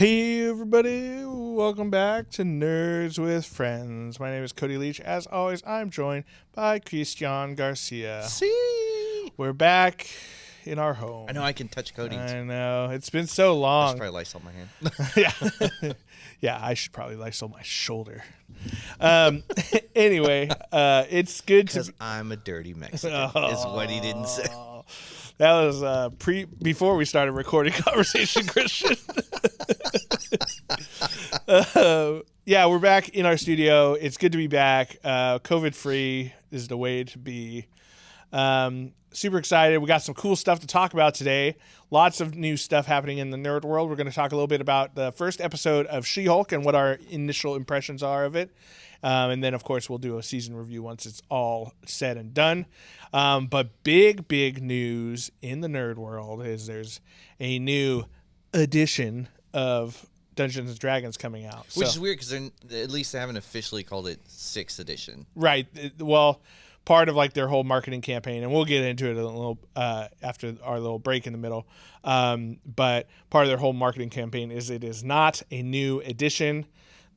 Hey everybody, welcome back to Nerds with Friends. My name is Cody Leach. As always, I'm joined by Christian Garcia. See? We're back in our home. I know I can touch Cody's. I know. It's been so I long. should probably Lysol my hand. Yeah. Yeah, I should probably Lysol my shoulder. Anyway, it's good to... Because I'm a dirty Mexican, is what he didn't say. That was before we started recording conversation, Christian. Yeah, we're back in our studio. It's good to be back. COVID-free is the way to be. Super excited. We got some cool stuff to talk about today. Lots of new stuff happening in the nerd world. We're going to talk a little bit about the first episode of She-Hulk and what our initial impressions are of it. And then, of course, we'll do a season review once it's all said and done. But big news in the nerd world is there's a new edition of Dungeons & Dragons coming out. Which is weird because at least they haven't officially called it 6th edition. Right. Well, part of like their whole marketing campaign, and we'll get into it a little after our little break in the middle. But part of their whole marketing campaign is it is not a new edition.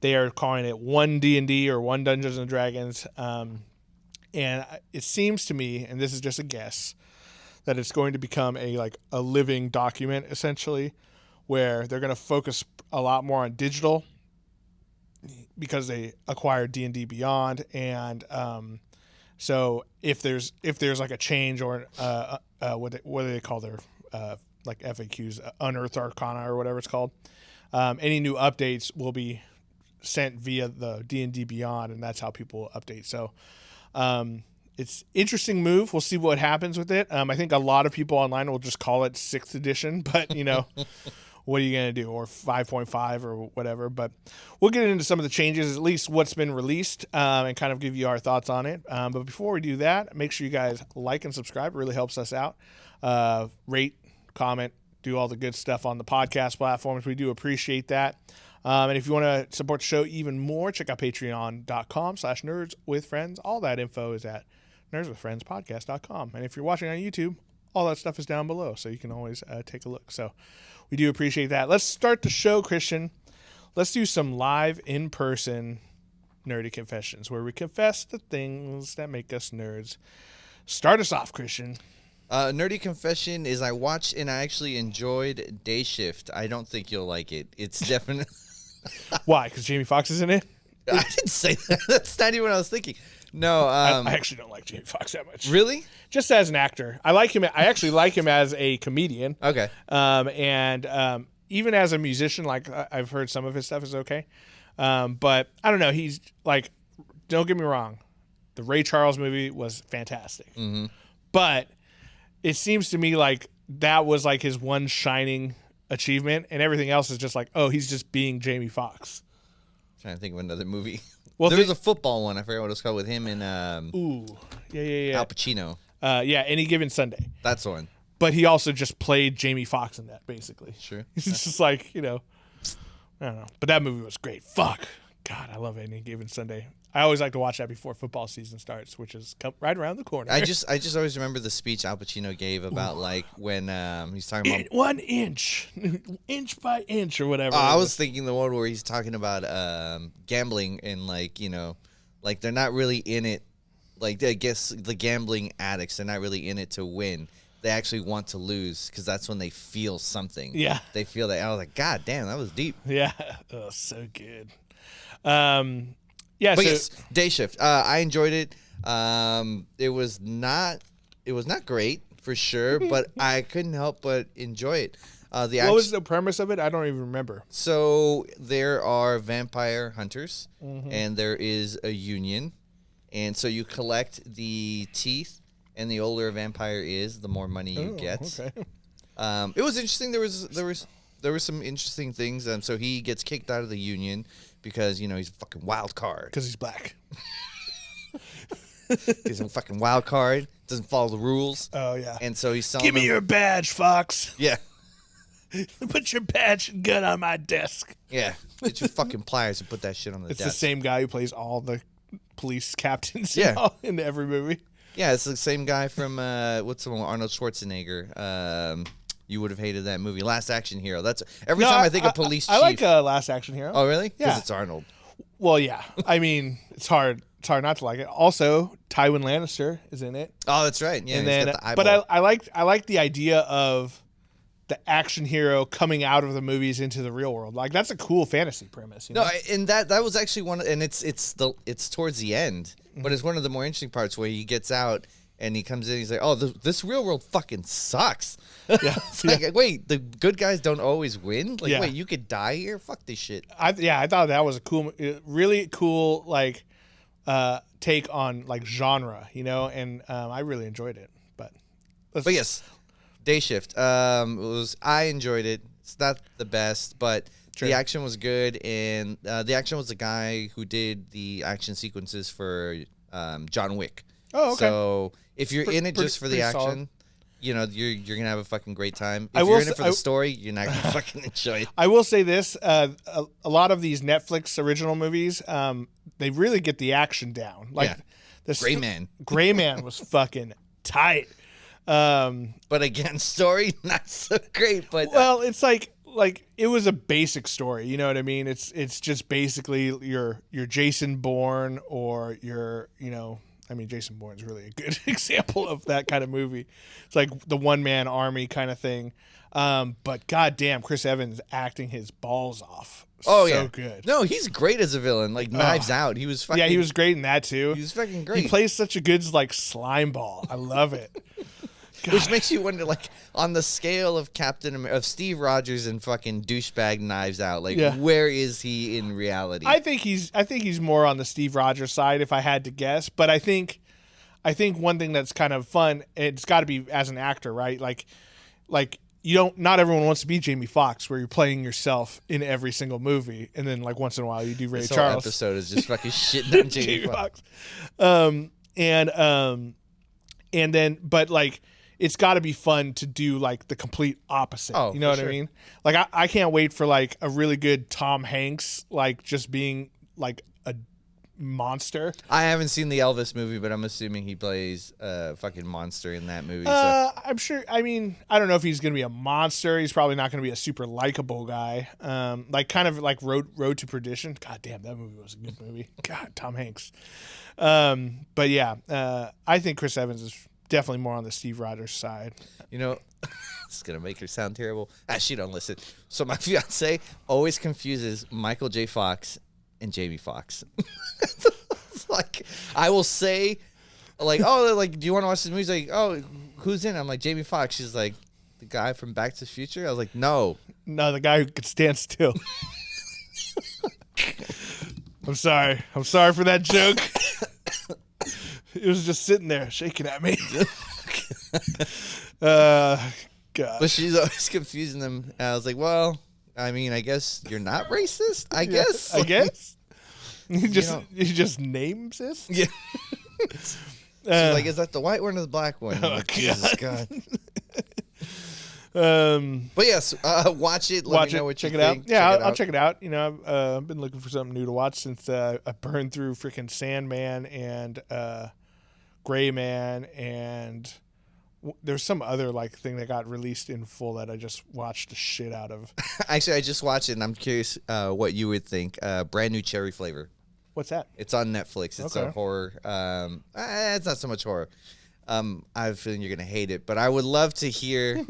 They are calling it one D&D or one Dungeons & Dragons. And it seems to me, and this is just a guess, that it's going to become a living document, essentially, where they're going to focus a lot more on digital because they acquired D&D Beyond. And so if there's like a change or what do they call their like FAQs, Unearthed Arcana or whatever it's called, any new updates will be sent via the D&D Beyond, and that's how people update. So it's interesting move. We'll see what happens with it. I think a lot of people online will just call it 6th edition, but you know, what are you going to do? Or 5.5 or whatever. But we'll get into some of the changes, at least what's been released, and kind of give you our thoughts on it. But before we do that, make sure you guys like and subscribe. It really helps us out. Rate, comment, do all the good stuff on the podcast platforms. We do appreciate that. And if you want to support the show even more, check out patreon.com/nerdswithfriends. All that info is at nerdswithfriendspodcast.com. And if you're watching on YouTube, all that stuff is down below, so you can always take a look. So we do appreciate that. Let's start the show, Christian. Let's do some live, in-person nerdy confessions, where we confess the things that make us nerds. Start us off, Christian. Nerdy confession is I watched and I actually enjoyed Day Shift. I don't think you'll like it. It's definitely... Why? Because Jamie Foxx is in it? I didn't say that. That's not even what I was thinking. No, I actually don't like Jamie Foxx that much. Really? Just as an actor. I like him. I actually like him as a comedian. Okay. And even as a musician, like I've heard some of his stuff is okay. But I don't know. He's like, don't get me wrong. The Ray Charles movie was fantastic. Mm-hmm. But it seems to me like that was like his one shining achievement, and everything else is just like, oh, he's just being Jamie Foxx. Trying to think of another movie. Well, there was a football one. I forgot what it was called with him and yeah. Al Pacino. Yeah, Any Given Sunday. That's the one. But he also just played Jamie Foxx in that, basically. Sure. He's just like, you know, I don't know. But that movie was great. Fuck. God, I love Any Given Sunday. I always like to watch that before football season starts, which is right around the corner. I just always remember the speech Al Pacino gave about like when he's talking about 1 inch, inch by inch or whatever. I was thinking the one where he's talking about gambling and like, you know, like they're not really in it. Like I guess the gambling addicts, they're not really in it to win. They actually want to lose because that's when they feel something. Yeah, they feel that. I was like, God damn, that was deep. Yeah, oh, so good. Yeah, but yes, Day Shift. I enjoyed it. It was not great for sure, but I couldn't help but enjoy it. What was the premise of it? I don't even remember. So there are vampire hunters, and there is a union, and so you collect the teeth, and the older a vampire is, the more money you get. Okay. It was interesting. There were some interesting things. So he gets kicked out of the union because, you know, he's a fucking wild card. Because he's black. He's a fucking wild card. Doesn't follow the rules. Oh, yeah. And so he's selling Give me your badge, Fox. Yeah. Put your badge and gun on my desk. Yeah. Get your fucking pliers and put that shit on the desk. It's the same guy who plays all the police captains in every movie. Yeah, it's the same guy from, what's the one, Arnold Schwarzenegger. you would have hated that movie. Last Action Hero. That's every time I think of Police Chief. I like Last Action Hero. Oh, really? Yeah. Because it's Arnold. Well, yeah. I mean, it's hard not to like it. Also, Tywin Lannister is in it. Oh, that's right. Yeah, and he's then, got the eyeball. but I like the idea of the action hero coming out of the movies into the real world. Like, that's a cool fantasy premise. You know? No, and that was actually one, and it's towards the end, but it's one of the more interesting parts where he gets out and he comes in. He's like, "Oh, this real world fucking sucks." Yeah, it's like, wait, the good guys don't always win. Like, wait, you could die here? Fuck this shit. I thought that was a cool, really cool, like, take on like genre, you know, and I really enjoyed it. But yes, Day Shift. I enjoyed it. It's not the best, but the action was good, and the action was the guy who did the action sequences for John Wick. Oh, okay. So if you're in it just for the action, solid. You know, you're gonna have a fucking great time. If you're in it for the story, you're not gonna fucking enjoy it. I will say this: a lot of these Netflix original movies, they really get the action down. Like the Gray Man was fucking tight. But again, story not so great. But well, it's like it was a basic story. You know what I mean? It's just basically your Jason Bourne or your, you know. I mean, Jason Bourne's really a good example of that kind of movie. It's like the one-man army kind of thing. But goddamn, Chris Evans acting his balls off. Oh, so good. No, he's great as a villain. Like, Knives Out. He was fucking... Yeah, he was great in that, too. He was fucking great. He plays such a good, like, slime ball. I love it. Which makes you wonder, like, on the scale of of Steve Rogers and fucking douchebag Knives Out, like, where is he in reality? I think he's more on the Steve Rogers side, if I had to guess. But I think one thing that's kind of fun, it's got to be as an actor, right? Like not everyone wants to be Jamie Foxx, where you're playing yourself in every single movie, and then like once in a while you do Ray this Charles. Whole episode is just fucking shitting on Jamie Foxx. And then, but like, it's got to be fun to do like the complete opposite. Oh, you know what I mean? Like I can't wait for like a really good Tom Hanks, like just being like a monster. I haven't seen the Elvis movie, but I'm assuming he plays a fucking monster in that movie. I'm sure. I mean, I don't know if he's going to be a monster. He's probably not going to be a super likable guy. Like kind of like Road to Perdition. God damn, that movie was a good movie. God, Tom Hanks. But yeah, I think Chris Evans is definitely more on the Steve Rogers side. You know, it's going to make her sound terrible. She don't listen. So my fiance always confuses Michael J. Fox and Jamie Foxx. Like, I will say, like, oh, like, do you want to watch this movie? He's like, oh, who's in it? I'm like, Jamie Foxx. She's like, the guy from Back to the Future? I was like, no. No, the guy who could stand still. I'm sorry for that joke. It was just sitting there shaking at me. God. But she's always confusing them. And I was like, well, I mean, I guess you're not racist, I guess. I guess. He just names it? Yeah. She's like, is that the white one or the black one? Oh, like, Jesus God. But yes, watch it. Let me know what you think. Check it out. Yeah, I'll check it out. You know, I've been looking for something new to watch since I burned through freaking Sandman and Gray Man, and there's some other like thing that got released in full that I just watched the shit out of. Actually, I just watched it, and I'm curious what you would think. Brand New Cherry Flavor. What's that? It's on Netflix. It's a horror. It's not so much horror. I have a feeling you're going to hate it, but I would love to hear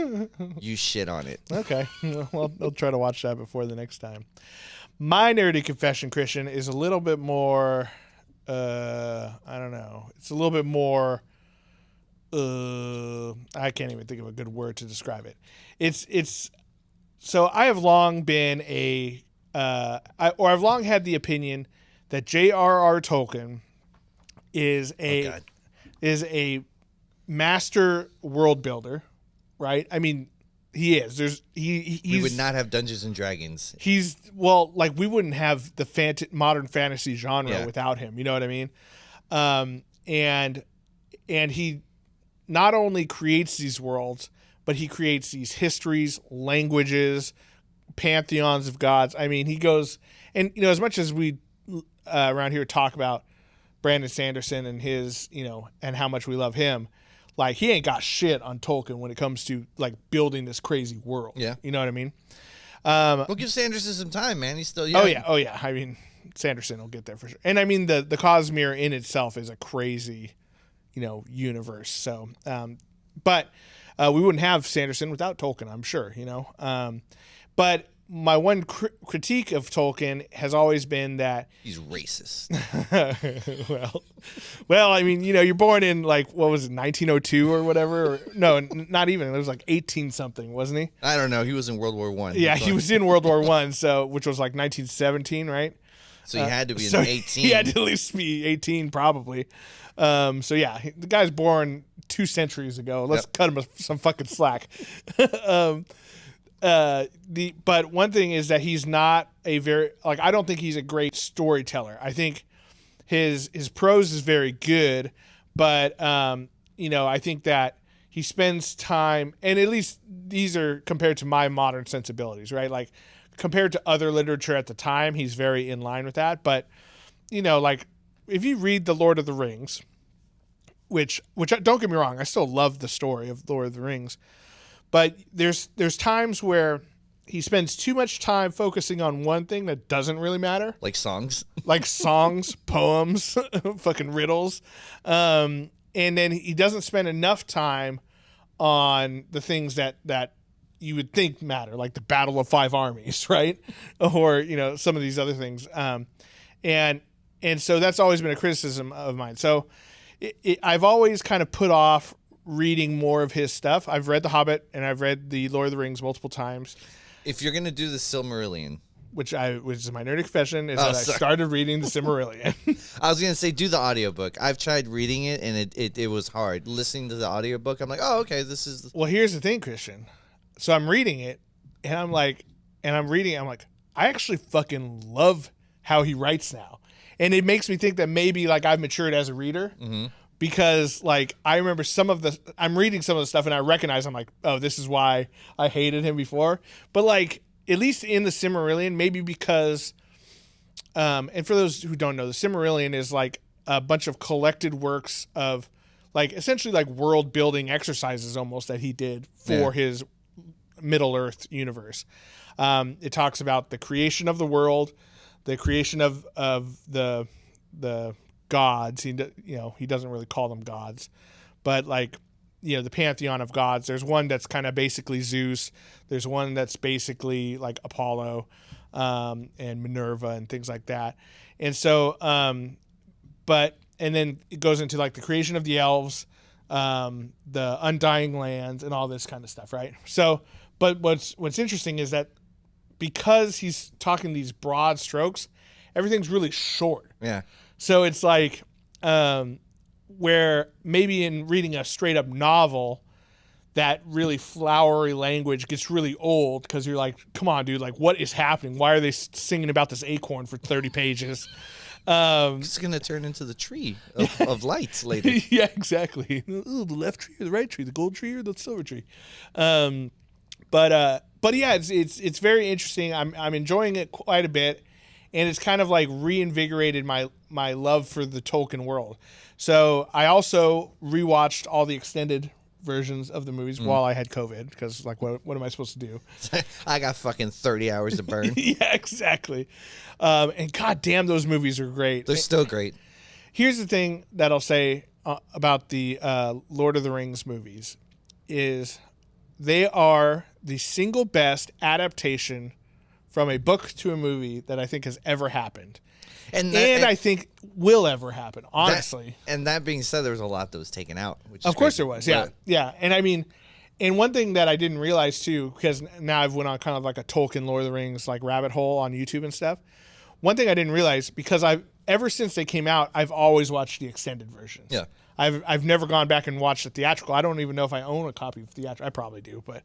you shit on it. Okay. Well, I'll try to watch that before the next time. My nerdy confession, Christian, is a little bit more, I don't know. It's a little bit more, I can't even think of a good word to describe it. So I have long been I've long had the opinion that J.R.R. Tolkien is a master world builder, right? I mean, he is. We would not have Dungeons and Dragons. We wouldn't have the modern fantasy genre without him. You know what I mean? And he not only creates these worlds, but he creates these histories, languages, pantheons of gods. I mean, he goes, and you know, as much as we around here talk about Brandon Sanderson and his, you know, and how much we love him. like he ain't got shit on Tolkien when it comes to like building this crazy world. Yeah. You know what I mean? We'll give Sanderson some time, man. He's still young. Oh yeah. I mean, Sanderson will get there for sure. And I mean, the Cosmere in itself is a crazy, universe. So, but we wouldn't have Sanderson without Tolkien, I'm sure. But my one critique of Tolkien has always been that he's racist. well, I mean, you're born in like, what was it, 1902 or whatever? Or, no, not even. It was like 18 something, wasn't he? I don't know. He was in World War I. Yeah, he was in World War I, so which was like 1917, right? So he had to be in 18. He had to at least be 18, probably. So yeah, the guy's born 2 centuries ago. Let's cut him some fucking slack. But one thing is that he's not a very, like, I don't think he's a great storyteller. I think his prose is very good, but I think that he spends time, and at least these are compared to my modern sensibilities, right? Like compared to other literature at the time, he's very in line with that. But like if you read The Lord of the Rings, which don't get me wrong, I still love the story of Lord of the Rings. But there's times where he spends too much time focusing on one thing that doesn't really matter. Like songs? Like songs, poems, fucking riddles. And then he doesn't spend enough time on the things that you would think matter, like the Battle of Five Armies, right? Or, some of these other things. And so that's always been a criticism of mine. So I've always kind of put off reading more of his stuff. I've read The Hobbit and I've read The Lord of the Rings multiple times. If you're going to do the Simarillion, which is my nerdy confession, is that I started reading the Simarillion. I was going to say, do the audiobook. I've tried reading it, and it was hard. Listening to the audiobook, I'm like, oh, okay, this is... Well, here's the thing, Christian. So I'm reading it, and I'm like, I actually fucking love how he writes now. And it makes me think that maybe, like, I've matured as a reader. Mm-hmm. Because, like, I remember I'm reading some of the stuff and I recognize, I'm like, oh, this is why I hated him before. But, like, at least in the Simarillion, maybe because, and for those who don't know, the Simarillion is like a bunch of collected works of, like, essentially like world building exercises almost that he did for his Middle Earth universe. It talks about the creation of the world, the creation of the gods. He doesn't really call them gods, but like, the pantheon of gods. There's one that's kind of basically Zeus. There's one that's basically like Apollo, and Minerva and things like that. And so, and then it goes into like the creation of the elves, the undying lands and all this kind of stuff. Right. So, but what's interesting is that because he's talking these broad strokes, everything's really short. Yeah. So it's like, where maybe in reading a straight up novel, that really flowery language gets really old because you're like, come on, dude, like what is happening? Why are they singing about this acorn for 30 pages? It's going to turn into the tree of lights later. Yeah, exactly. Ooh, the left tree or the right tree, the gold tree or the silver tree. But yeah, it's very interesting. I'm enjoying it quite a bit. And it's kind of like reinvigorated my love for the Tolkien world. So I also rewatched all the extended versions of the movies while I had COVID because, like, what am I supposed to do? I got fucking 30 hours to burn. Yeah, exactly. And goddamn, those movies are great. They're still great. Here's the thing that I'll say about the Lord of the Rings movies is they are the single best adaptation from a book to a movie that I think has ever happened. And I think will ever happen, honestly. That being said, there was a lot that was taken out. Which is of course there was, yeah. Yeah. And I mean, and one thing that I didn't realize too, because now I've went on kind of like a Tolkien Lord of the Rings like rabbit hole on YouTube and stuff. One thing I didn't realize, because ever since they came out, I've always watched the extended versions. Yeah. I've never gone back and watched the theatrical. I don't even know if I own a copy of theatrical. I probably do, but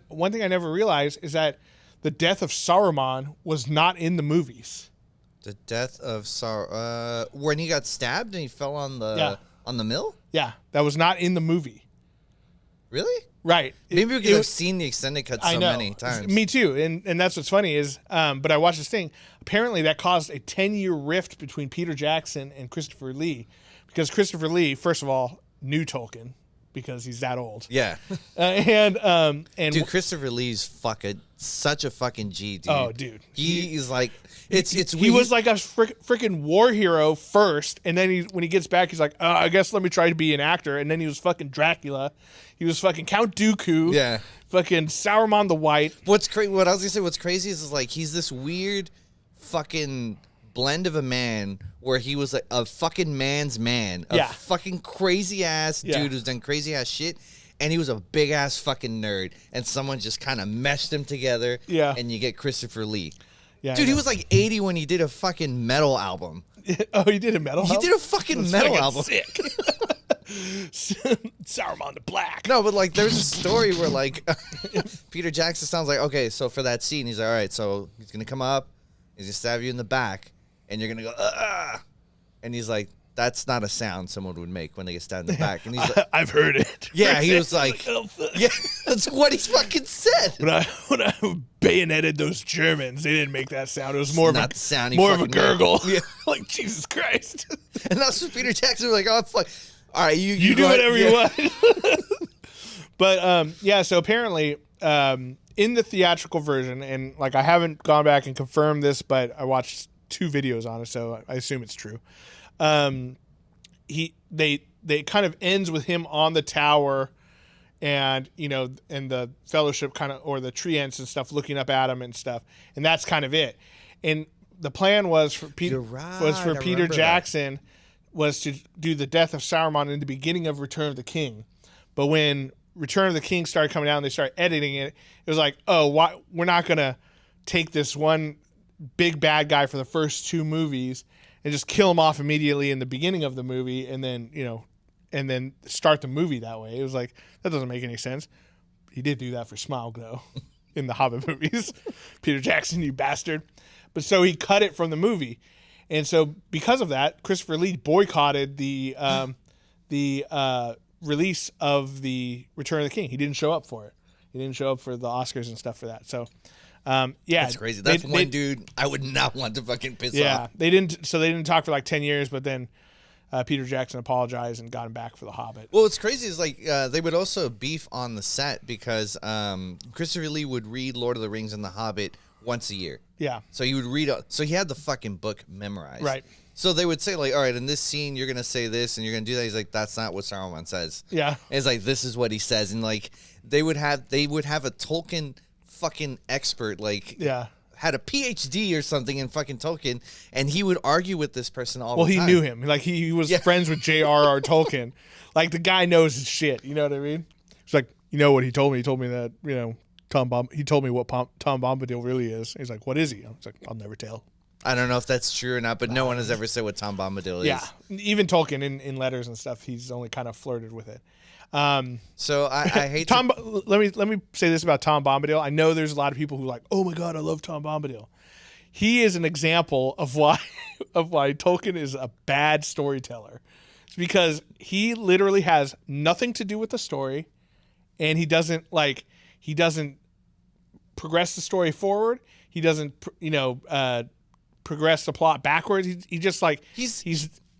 one thing I never realized is that the death of Saruman was not in the movies. The death of Saruman, when he got stabbed and he fell on the mill? Yeah, that was not in the movie. Really? Right. Maybe because I've seen the extended cut so many times. Me too. And that's what's funny is, but I watched this thing. Apparently that caused a 10-year rift between Peter Jackson and Christopher Lee. Because Christopher Lee, first of all, new Tolkien because he's that old. Yeah. And dude, Christopher Lee's such a fucking G, dude. Oh, dude. He's like it's he was like a freaking war hero first, and then when he gets back, he's like, I guess let me try to be an actor. And then he was fucking Dracula. He was fucking Count Dooku. Yeah. Fucking Saruman the White. What I was gonna say, what's crazy is like he's this weird fucking blend of a man where he was like a fucking man's man, a fucking crazy ass dude who's done crazy ass shit, and he was a big ass fucking nerd, and someone just kind of meshed them together, and you get Christopher Lee. Yeah, dude, he was like 80 when he did a fucking metal album. Oh, he did a metal album? He did a fucking metal album. Sick. Saruman the Black. No, but like there's a story where like Peter Jackson sounds like, okay, so for that scene, he's like, all right, so he's gonna come up, he's gonna stab you in the back, and you're gonna go, and he's like, that's not a sound someone would make when they get stabbed in the back. And he's like, I've heard it. Yeah, he was like, yeah, that's what he's fucking said. When I bayoneted those Germans, they didn't make that sound. It was more of a gurgle. Yeah. Like, Jesus Christ. And that's what Peter Jackson was like, oh, fuck. All right, you do whatever you want. But, so apparently, in the theatrical version, and like I haven't gone back and confirmed this, but I watched 2 videos on it, so I assume it's true. They kind of ends with him on the tower, and and the Fellowship kind of, or the Tree Ents and stuff, looking up at him and stuff, and that's kind of it. And the plan was for Peter Jackson was to do the Death of Saruman in the beginning of Return of the King, but when Return of the King started coming out and they started editing it, it was like, oh, why we're not gonna take this one big bad guy for the first 2 movies and just kill him off immediately in the beginning of the movie, and then and then start the movie that way. It was like, that doesn't make any sense. He did do that for Smaug though, in the Hobbit movies. Peter Jackson, you bastard. But so he cut it from the movie, and so because of that, Christopher Lee boycotted the release of the Return of the King. He didn't show up for it. He didn't show up for the Oscars and stuff for that. So. That's crazy. That's one dude I would not want to fucking piss off. Yeah, they didn't talk for like 10 years, but then Peter Jackson apologized and got him back for The Hobbit. Well, what's crazy is like they would also beef on the set because Christopher Lee would read Lord of the Rings and The Hobbit once a year. Yeah. So he would read. So he had the fucking book memorized. Right. So they would say like, all right, in this scene you're gonna say this and you're gonna do that. He's like, that's not what Saruman says. Yeah. And it's like, this is what he says, and like they would have a Tolkien fucking expert, like, had a PhD or something in fucking Tolkien, and he would argue with this person all the time. Well, he knew him. Like, he was friends with J.R.R. Tolkien. Like, the guy knows his shit. You know what I mean? It's like, you know what he told me? He told me that, he told me what Tom Bombadil really is. He's like, what is he? I was like, I'll never tell. I don't know if that's true or not, but no one has ever said what Tom Bombadil is. Yeah. Even Tolkien in letters and stuff, he's only kind of flirted with it. So I hate let me say this about Tom Bombadil. I know there's a lot of people who are like, oh my God, I love Tom Bombadil. He is an example of why Tolkien is a bad storyteller. It's because he literally has nothing to do with the story, and he doesn't progress the story forward. He doesn't progress the plot backwards. He just like he's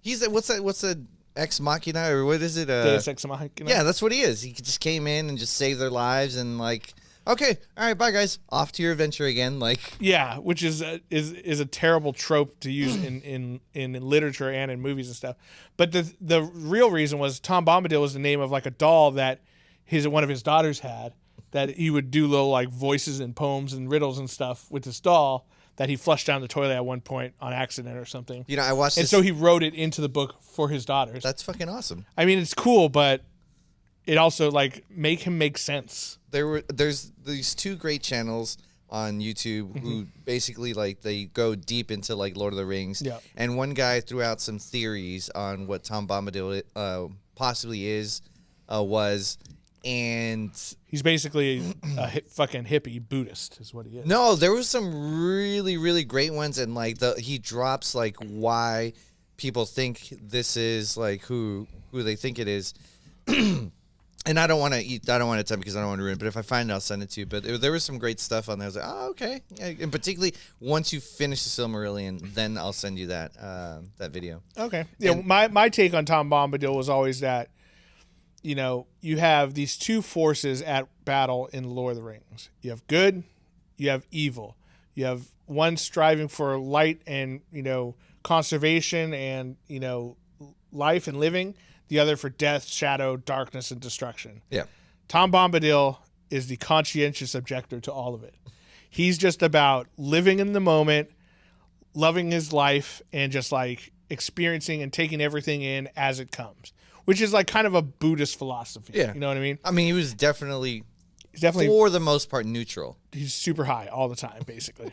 what's that Ex Machina, or what is it? Deus Ex Machina. Yeah, that's what he is. He just came in and just saved their lives, and like, okay, all right, bye guys, off to your adventure again. Like, yeah, which is a terrible trope to use in literature and in movies and stuff. But the real reason was Tom Bombadil was the name of like a doll that one of his daughters had, that he would do little like voices and poems and riddles and stuff with this doll that he flushed down the toilet at one point on accident or something. I watched this. And so he wrote it into the book for his daughters. That's fucking awesome. I mean, it's cool, but it also like make him make sense. There's these 2 great channels on YouTube who basically like they go deep into like Lord of the Rings. Yeah. And one guy threw out some theories on what Tom Bombadil possibly was. And he's basically a fucking hippie Buddhist is what he is. No, there was some really, really great ones, and like he drops like why people think this is like who they think it is. And I don't want to tell because I don't want to ruin it, but if I find it, I'll send it to you. But there was some great stuff on there. I was like, oh, okay. Yeah, and particularly once you finish the Silmarillion, then I'll send you that video. Okay. Yeah, my take on Tom Bombadil was always that you have these two forces at battle in Lord of the Rings. You have good, you have evil. You have one striving for light and, conservation and, life and living. The other for death, shadow, darkness, and destruction. Yeah. Tom Bombadil is the conscientious objector to all of it. He's just about living in the moment, loving his life, and just like experiencing and taking everything in as it comes, which is like kind of a Buddhist philosophy. Yeah. You know what I mean? I mean, he was definitely for the most part neutral. He's super high all the time, basically.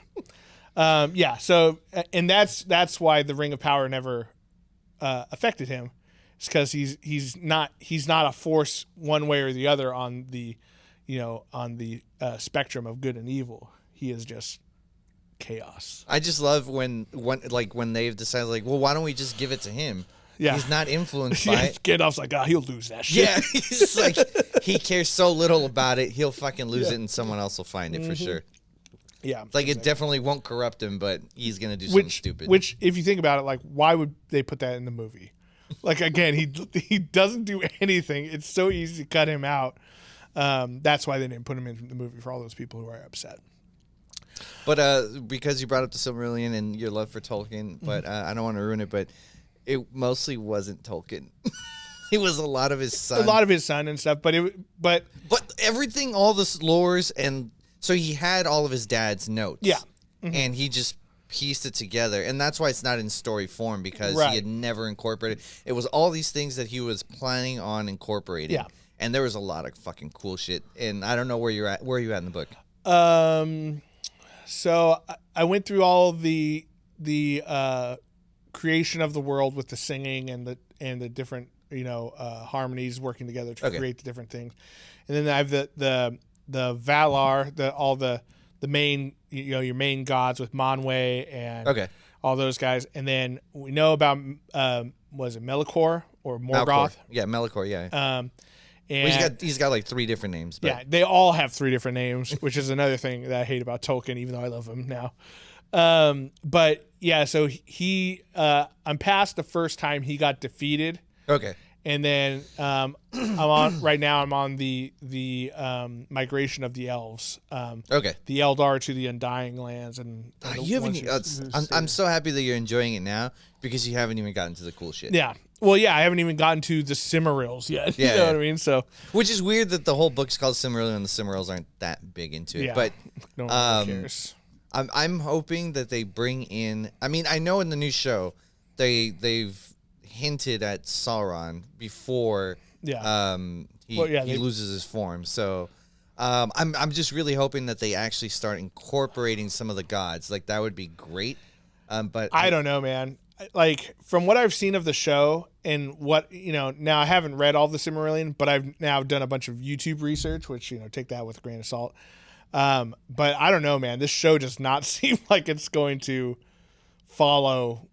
So, and that's why the Ring of Power never affected him. It's because he's not a force one way or the other on the spectrum of good and evil. He is just chaos. I just love when they've decided, like, well, why don't we just give it to him? Yeah. He's not influenced by it. Gandalf's like, he'll lose that shit. Yeah, he's like, he cares so little about it, he'll fucking lose it and someone else will find it for sure. Yeah. It's like, it definitely won't corrupt him, but he's going to do something stupid. Which, if you think about it, like, why would they put that in the movie? Like, again, he doesn't do anything. It's so easy to cut him out. That's why they didn't put him in the movie, for all those people who are upset. But because you brought up the Simarillion and your love for Tolkien, but I don't want to ruin it, but it mostly wasn't Tolkien. It was a lot of his son. A lot of his son and stuff, but everything, all the lores, and so he had all of his dad's notes. Yeah. And he just pieced it together, and that's why it's not in story form, because he had never incorporated. It was all these things that he was planning on incorporating. Yeah. And there was a lot of fucking cool shit, and I don't know where you're at. Where are you at in the book? So I went through all the creation of the world with the singing and the different harmonies working together to create the different things, and then I have the Valar, all the main your main gods with Manwë and all those guys, and then we know about was it Melkor or Morgoth? Yeah, Melkor. Yeah. And he's got like 3 different names. But. Yeah, they all have 3 different names, which is another thing that I hate about Tolkien, even though I love him now. But yeah, so I'm past the first time he got defeated. Okay. And then I'm on the migration of the elves. The Eldar to the Undying Lands, and you haven't. I'm so happy that you're enjoying it now, because you haven't even gotten to the cool shit. Yeah. Well, yeah, I haven't even gotten to the Simarills yet. Yeah, you know what I mean? So, which is weird that the whole book's called Simarillion and the Simarills aren't that big into it. Yeah, but no one cares. I'm hoping that they bring in. I mean, I know in the new show they've hinted at Sauron before. Yeah. He loses his form. So, I'm just really hoping that they actually start incorporating some of the gods. Like, that would be great. But I don't know, man. Like, from what I've seen of the show and what, now I haven't read all of the Simarillion, but I've now done a bunch of YouTube research, which, take that with a grain of salt. But I don't know, man. This show does not seem like it's going to follow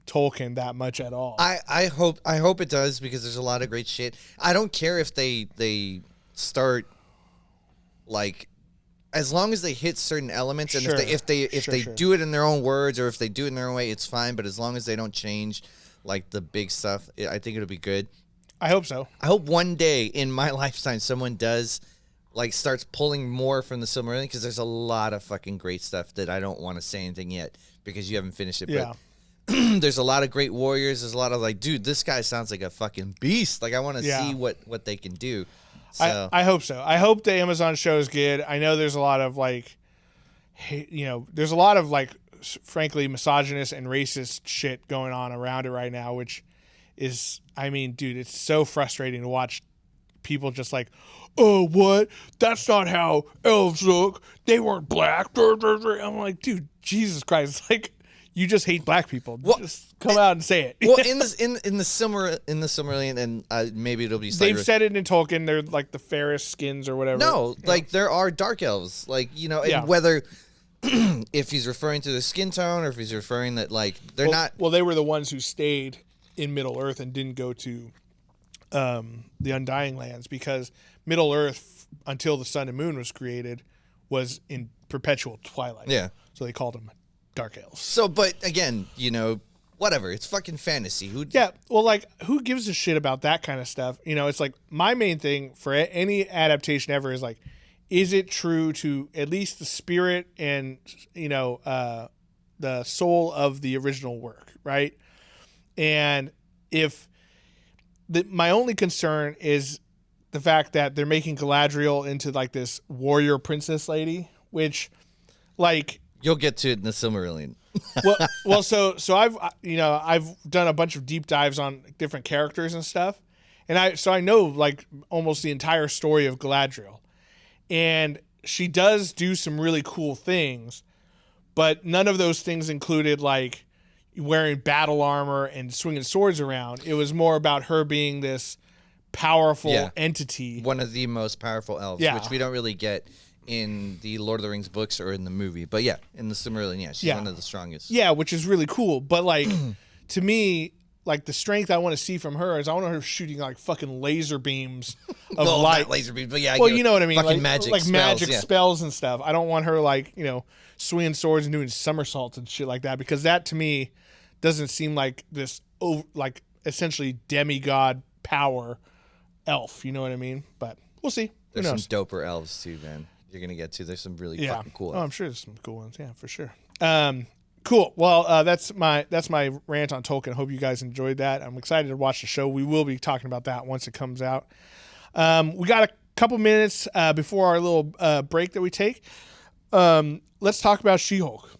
Tolkien that much at all. I hope it does, because there's a lot of great shit. I don't care if they start, like, as long as they hit certain elements, and if they do it in their own words, or if they do it in their own way, it's fine. But as long as they don't change, like, the big stuff, I think it'll be good. I hope so. I hope one day in my lifetime someone does, like, starts pulling more from the Silmarillion, because there's a lot of fucking great stuff that I don't want to say anything yet, because you haven't finished it. Yeah. But there's a lot of great warriors. There's a lot of, like, dude, this guy sounds like a fucking beast. Like, I want to see what they can do. So. I hope so. I hope the Amazon show is good. I know there's a lot of, like, there's a lot of, like, frankly, misogynist and racist shit going on around it right now, which is, I mean, dude, it's so frustrating to watch people just like, oh, what? That's not how elves look. They weren't black. I'm like, dude, Jesus Christ. Like, you just hate black people. Well, just come out and say it. Well, in the Silmarillion, and maybe it'll be they've said it in Tolkien. They're like the fairest skins or whatever. No, like, there are dark elves. Like, and whether if he's referring to the skin tone, or if he's referring that, like, they're not. Well, they were the ones who stayed in Middle Earth and didn't go to the Undying Lands, because Middle Earth, until the Sun and Moon was created, was in perpetual twilight. Yeah. So they called them dark elves. So, but again, whatever. It's fucking fantasy. Yeah, well, like, who gives a shit about that kind of stuff? You know, it's like my main thing for any adaptation ever is like, is it true to at least the spirit and, you know, the soul of the original work, right? And if my only concern is the fact that they're making Galadriel into like this warrior princess lady, which, like, you'll get to it in the Simarillion. So I've done a bunch of deep dives on different characters and stuff, and I know like almost the entire story of Galadriel, and she does do some really cool things, but none of those things included like wearing battle armor and swinging swords around. It was more about her being this powerful entity, one of the most powerful elves, which we don't really get in the Lord of the Rings books or in the movie. But yeah, in the Simarillion, she's one of the strongest. Yeah, which is really cool. But like, to me, like the strength I want to see from her is I want her shooting like fucking laser beams of light. Not laser beams, but yeah. Well, you know what I mean. Fucking like magic spells and stuff. I don't want her like, you know, swinging swords and doing somersaults and shit like that, because that to me doesn't seem like this like essentially demigod power elf. You know what I mean? But we'll see. There's some doper elves too, man. You're gonna get to. There's some really fucking cool elves. Oh, I'm sure there's some cool ones. Yeah, for sure. Cool. Well, that's my rant on Tolkien. Hope you guys enjoyed that. I'm excited to watch the show. We will be talking about that once it comes out. We got a couple minutes before our little break that we take. Let's talk about She-Hulk.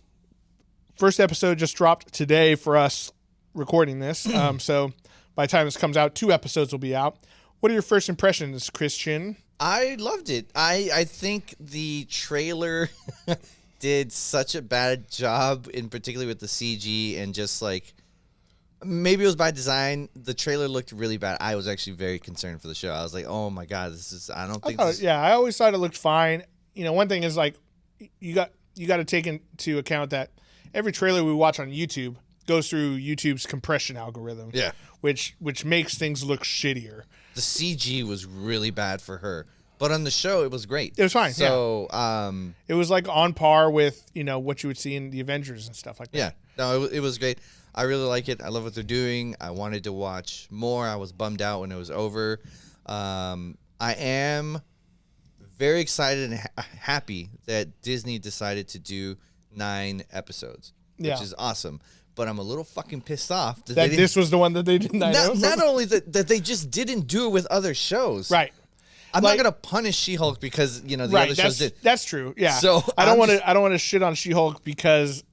First episode just dropped today for us recording this. So by the time this comes out, 2 episodes will be out. What are your first impressions, Christian? I loved it. I think the trailer did such a bad job, in particular with the CG, and just like, maybe it was by design. The trailer looked really bad. I was actually very concerned for the show. I was like, oh my God, I always thought it looked fine. You know, one thing is like, you got to take into account that every trailer we watch on YouTube goes through YouTube's compression algorithm. Yeah. Which makes things look shittier. The CG was really bad for her, but on the show it was great. It was fine. So, it was like on par with, you know, what you would see in the Avengers and stuff like that. Yeah. No, it was great. I really like it. I love what they're doing. I wanted to watch more. I was bummed out when it was over. I am very excited and happy that Disney decided to do 9 episodes, which is awesome. But I'm a little fucking pissed off that this was the one that they did 9 episodes. Not only that they just didn't do it with other shows. Right. I'm not gonna punish She-Hulk because, you know, the other shows did. That's true. Yeah. So I don't want to shit on She-Hulk because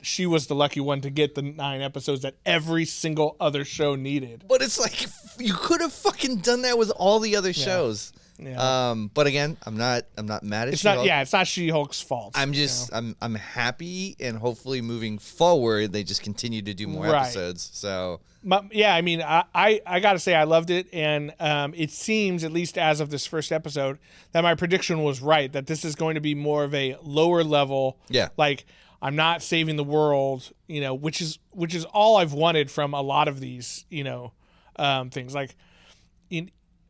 she was the lucky one to get the 9 episodes that every single other show needed. But it's like, you could have fucking done that with all the other shows. Yeah. But again, I'm not mad at She-Hulk. It's not She-Hulk's fault. I'm just, I'm happy, and hopefully moving forward, they just continue to do more episodes. So I mean, I gotta say I loved it, and it seems, at least as of this first episode, that my prediction was right, that this is going to be more of a lower level. Yeah. Like, I'm not saving the world, you know, which is all I've wanted from a lot of these, you know, things. Like,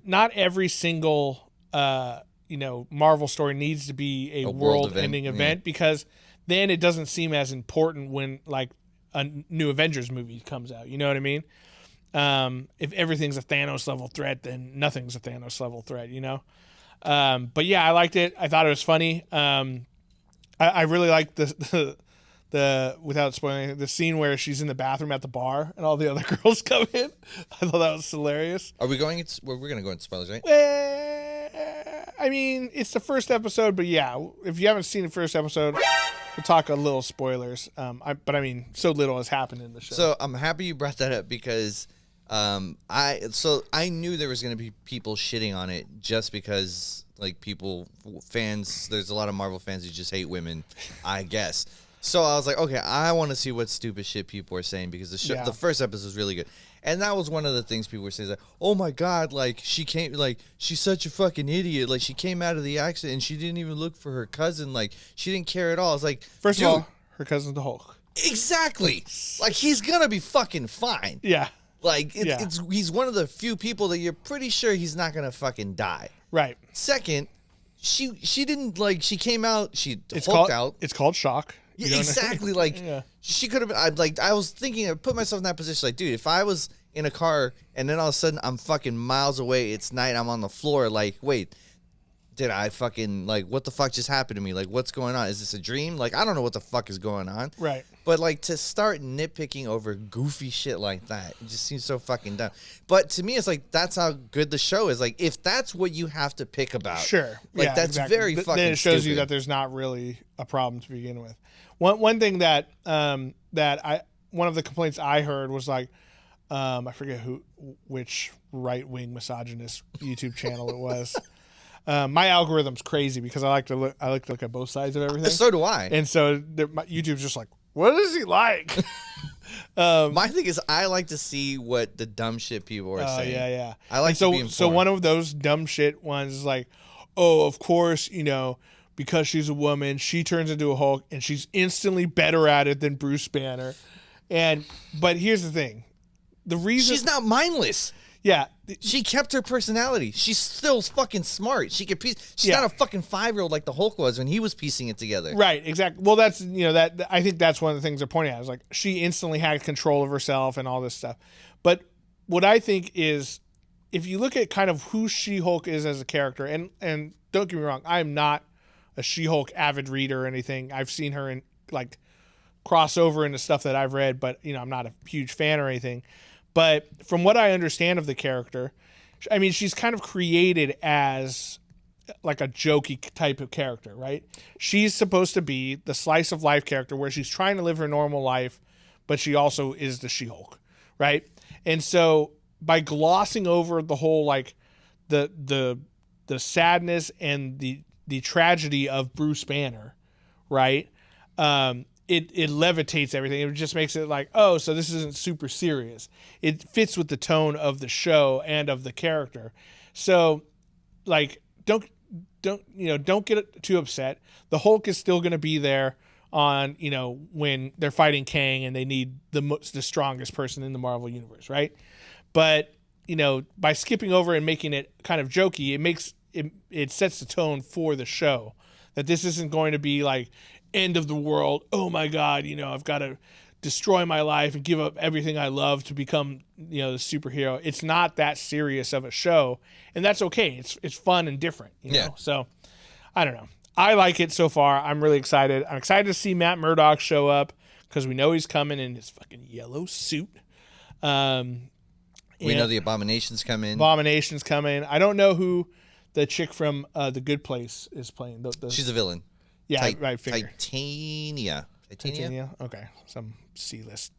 not every single, you know, Marvel story needs to be a world-ending event, because then it doesn't seem as important when, like, a new Avengers movie comes out. You know what I mean? If everything's a Thanos-level threat, then nothing's a Thanos-level threat, you know? But yeah, I liked it. I thought it was funny. I really liked the without spoiling the scene where she's in the bathroom at the bar and all the other girls come in. I thought that was hilarious. Are we going? We're going to go into spoilers, right? I mean, it's the first episode, but yeah, if you haven't seen the first episode, we'll talk a little spoilers. But I mean, so little has happened in the show. So I'm happy you brought that up, because I knew there was going to be people shitting on it just because, like, fans, there's a lot of Marvel fans who just hate women, I guess. So I was like, okay, I want to see what stupid shit people are saying, because the first episode was really good. And that was one of the things people were saying, like, oh my God, like, she's such a fucking idiot. Like, she came out of the accident and she didn't even look for her cousin. Like, she didn't care at all. It's like, first of all, her cousin's the Hulk. Exactly. Like, he's going to be fucking fine. Yeah. Like, he's one of the few people that you're pretty sure he's not going to fucking die. Right. Second, she didn't, like, she came out, she It's hulked out. It's called shock. Yeah, exactly. Like, She could have been. I was thinking. I put myself in that position. Like, dude, if I was in a car and then all of a sudden I'm fucking miles away. It's night. I'm on the floor. Like, wait. Did I fucking, like, what the fuck just happened to me? Like, what's going on? Is this a dream? Like, I don't know what the fuck is going on. Right. But, like, to start nitpicking over goofy shit like that, it just seems so fucking dumb. But to me, it's like, that's how good the show is. Like, if that's what you have to pick about. Sure. Like, that's exactly. very fucking Then it shows stupid. you that there's not really a problem to begin with. One thing that one of the complaints I heard was like, I forget which right-wing misogynist YouTube channel it was. My algorithm's crazy because I like to look at both sides of everything. So do I. And so YouTube's just like, what is he like? My thing is, I like to see what the dumb shit people are saying. Yeah. I like to be informed. So one of those dumb shit ones is like, oh, of course, because she's a woman, she turns into a Hulk and she's instantly better at it than Bruce Banner. But here's the thing. The reason she's not mindless. Yeah. She kept her personality. She's still fucking smart. She could piece. She's not a fucking 5-year-old like the Hulk was when he was piecing it together. Right, exactly. Well, that's, that I think that's one of the things they're pointing at is like she instantly had control of herself and all this stuff. But what I think is if you look at kind of who She-Hulk is as a character, and don't get me wrong, I'm not a She-Hulk avid reader or anything. I've seen her in like crossover into stuff that I've read, but I'm not a huge fan or anything. But from what I understand of the character, I mean, she's kind of created as like a jokey type of character, right? She's supposed to be the slice of life character where she's trying to live her normal life, but she also is the She-Hulk, right? And so by glossing over the whole like the sadness and the tragedy of Bruce Banner, right? It levitates everything. It just makes it like, oh, so this isn't super serious. It fits with the tone of the show and of the character. So, like, don't get too upset. The Hulk is still going to be there on, when they're fighting Kang and they need the strongest person in the Marvel universe, right? But, by skipping over and making it kind of jokey, it sets the tone for the show. That this isn't going to be like end of the world. Oh my God, I've got to destroy my life and give up everything I love to become, the superhero. It's not that serious of a show, and that's okay. It's fun and different, know. So I don't know. I like it so far. I'm really excited. I'm excited to see Matt Murdock show up because we know he's coming in his fucking yellow suit. We know the Abomination's coming. Abomination's coming. I don't know who the chick from The Good Place is playing. She's a villain. Yeah, right. Titania. Okay, some C-list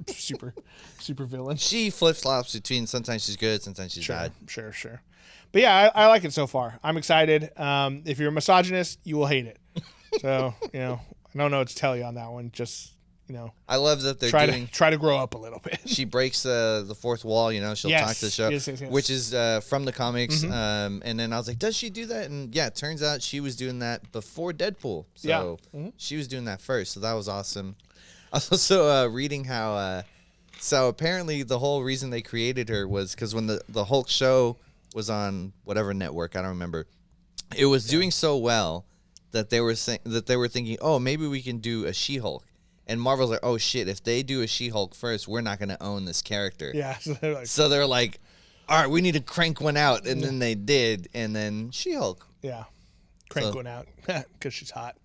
super villain. She flip-flops between sometimes she's good, sometimes she's bad. Sure. But yeah, I like it so far. I'm excited. If you're a misogynist, you will hate it. So I don't know what to tell you on that one. Just I love that they're try to grow up a little bit. She breaks the fourth wall. She'll talk to the show, yes. which is from the comics. And then I was like, does she do that? And yeah, it turns out she was doing that before Deadpool. So she was doing that first. So that was awesome. I was also reading how. So apparently the whole reason they created her was because when the Hulk show was on whatever network, I don't remember, it was doing so well that they were thinking, oh, maybe we can do a She-Hulk. And Marvel's like, oh, shit, if they do a She-Hulk first, we're not going to own this character. Yeah. So they're like, all right, we need to crank one out. And then they did. And then She-Hulk. Yeah. Crank one out because she's hot.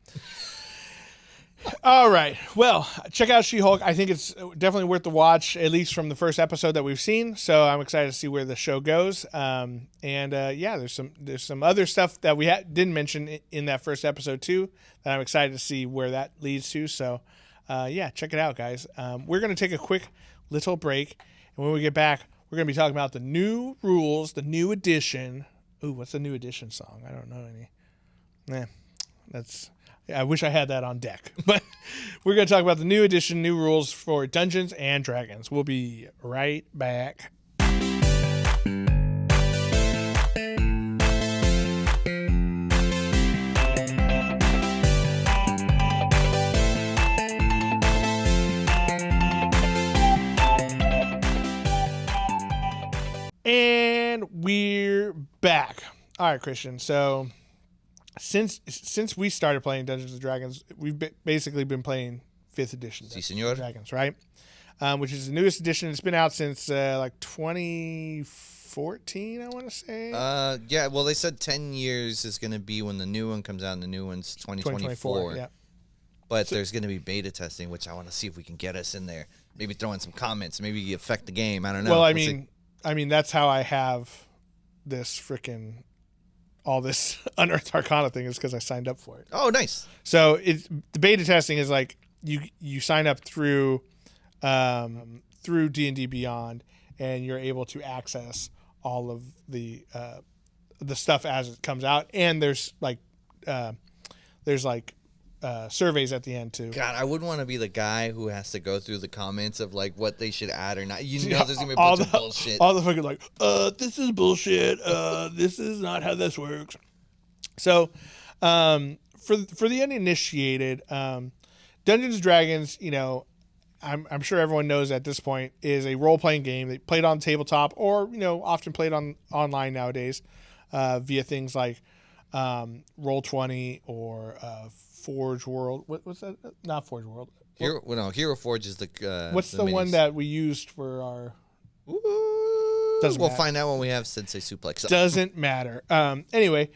All right. Well, check out She-Hulk. I think it's definitely worth the watch, at least from the first episode that we've seen. So I'm excited to see where the show goes. There's some other stuff that we didn't mention in that first episode too that I'm excited to see where that leads to. So check it out, guys. We're going to take a quick little break. And when we get back, we're going to be talking about the new rules, the new edition. Ooh, what's the new edition song? I don't know any. I wish I had that on deck. But we're going to talk about the new edition, new rules for Dungeons and Dragons. We'll be right back. And we're back. All right, Christian. So since we started playing Dungeons and Dragons, we've basically been playing 5th edition. Si, senor. Dragons, right? Which is the newest edition. It's been out since like 2014, I want to say. Yeah, well, they said 10 years is going to be when the new one comes out, and the new one's 2024. Yeah. But there's going to be beta testing, which I want to see if we can get us in there. Maybe throw in some comments. Maybe you affect the game. I don't know. Well, I mean, that's how I have this freaking all this Unearthed Arcana thing is because I signed up for it. Oh, nice. So the beta testing is like you sign up through D&D Beyond, and you're able to access all of the stuff as it comes out, and there's surveys at the end too. God, I wouldn't want to be the guy who has to go through the comments of like what they should add or not. You know, there's gonna be a bunch of bullshit. All the fucking like, this is bullshit. This is not how this works. So, for the uninitiated, Dungeons and Dragons, you know, I'm sure everyone knows at this point is a role playing game. They played on tabletop or often played online nowadays, via things like Roll20 or Forge World. What's that? Not Forge World. Hero Forge is the. What's the one that we used for our? We'll find out when we have Sensei Suplex. Doesn't matter. Anyway,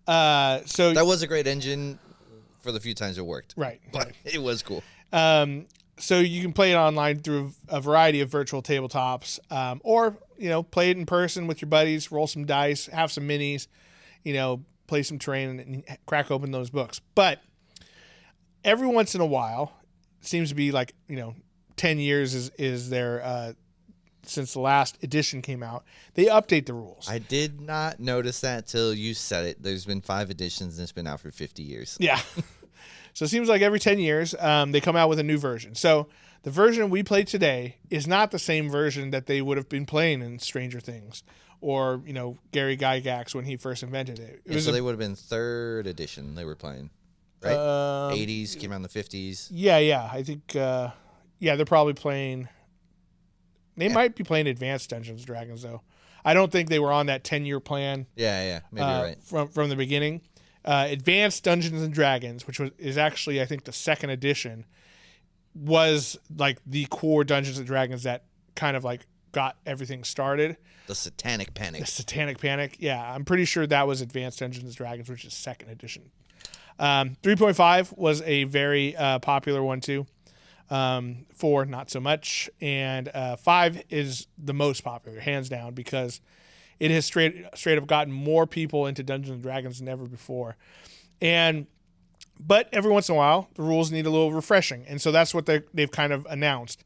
so that was a great engine for the few times it worked. Right, but it was cool. So you can play it online through a variety of virtual tabletops, or play it in person with your buddies, roll some dice, have some minis, play some terrain, and crack open those books. But every once in a while, it seems to be like 10 years is their since the last edition came out, they update the rules. I did not notice that till you said it. There's been 5 editions and it's been out for 50 years. Yeah. So it seems like every 10 years they come out with a new version. So the version we play today is not the same version that they would have been playing in Stranger Things or, Gary Gygax when he first invented it. So they would have been 3rd edition they were playing, right? 80s, came out in the 50s. Yeah. I think, they're probably playing... They might be playing Advanced Dungeons and Dragons, though. I don't think they were on that 10-year plan. Yeah, maybe you're right. From the beginning. Advanced Dungeons and Dragons, which is actually, I think, the 2nd edition, was like the core Dungeons and Dragons that kind of like got everything started. The Satanic Panic. Yeah, I'm pretty sure that was Advanced Dungeons and Dragons, which is 2nd edition. 3.5 was a very popular one, too. 4, not so much. And 5 is the most popular, hands down, because it has straight up gotten more people into Dungeons and Dragons than ever before. But every once in a while, the rules need a little refreshing. And so that's what they've kind of announced.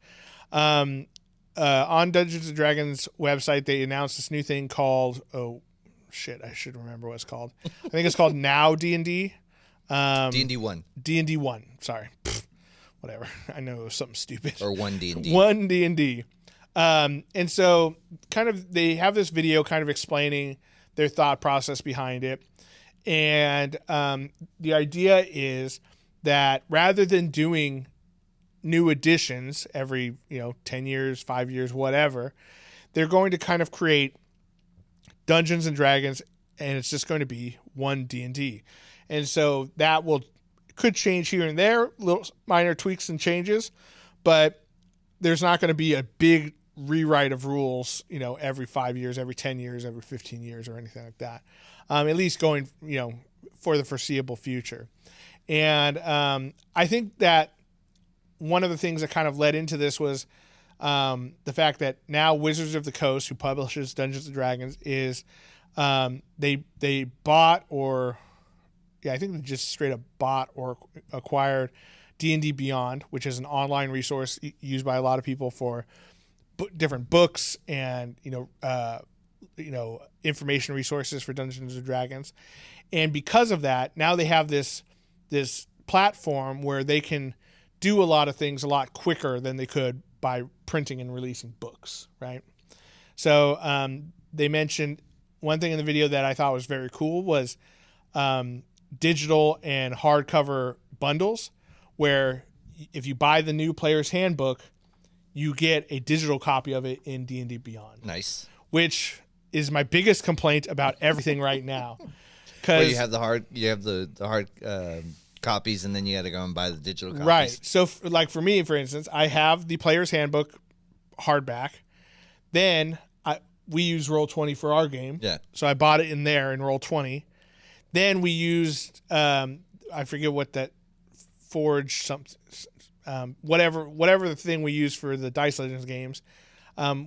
On Dungeons and Dragons website, they announced this new thing called, I should remember what it's called. I think it's called Now D&D. D&D 1. D&D 1, sorry. Whatever. I know it was something stupid. Or 1 D&D. 1 D&D. And so kind of they have this video kind of explaining their thought process behind it. And the idea is that rather than doing new editions every, 10 years, 5 years, whatever, they're going to kind of create Dungeons and Dragons, and it's just going to be 1 D&D. And so that could change here and there, little minor tweaks and changes, but there's not going to be a big rewrite of rules, every 5 years, every 10 years, every 15 years, or anything like that. At least going, for the foreseeable future. And I think that one of the things that kind of led into this was the fact that now Wizards of the Coast, who publishes Dungeons and Dragons, is they bought or... Yeah, I think they just straight up bought or acquired D&D Beyond, which is an online resource used by a lot of people for different books and information resources for Dungeons and Dragons. And because of that, now they have this platform where they can do a lot of things a lot quicker than they could by printing and releasing books, right? So they mentioned one thing in the video that I thought was very cool was digital and hardcover bundles, where if you buy the new player's handbook, you get a digital copy of it in D&D Beyond. Nice. Which is my biggest complaint about everything right now. Well, you have the hard copies, and then you got to go and buy the digital copies. Right. So, like for me, for instance, I have the Player's Handbook hardback. Then we use Roll20 for our game. Yeah. So I bought it in there in Roll20. Then we used I forget what that Forge something whatever the thing we used for the Dice Legends games.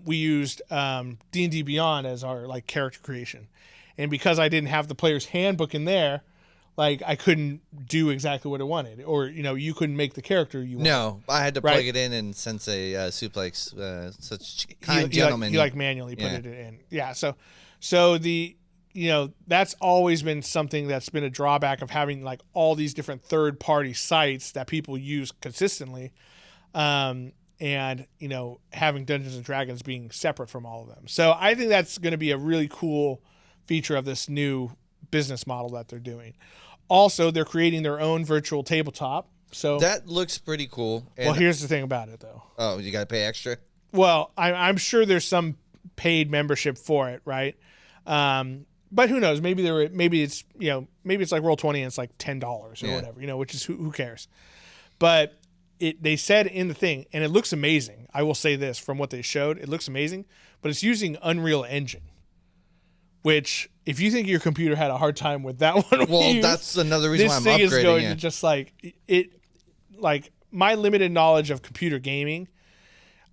We used D&D Beyond as our like character creation. And because I didn't have the Player's Handbook in there, like I couldn't do exactly what I wanted, or you couldn't make the character you wanted. No, I had to plug it in, and Sensei Suplex, such kind gentleman, he manually put it in. Yeah, so the that's always been something that's been a drawback of having like all these different third party sites that people use consistently, and having Dungeons and Dragons being separate from all of them. So I think that's going to be a really cool feature of this new business model that they're doing. Also, they're creating their own virtual tabletop. So that looks pretty cool. Well, here's the thing about it, though. Oh, you got to pay extra? Well, I'm sure there's some paid membership for it, right? But who knows? Maybe it's like Roll20 and it's like $10 or whatever, which is who cares. But they said in the thing, and it looks amazing. I will say this from what they showed, it looks amazing, but it's using Unreal Engine. Which, if you think your computer had a hard time with that one, that's another reason why I'm upgrading. This thing is going to just like my limited knowledge of computer gaming.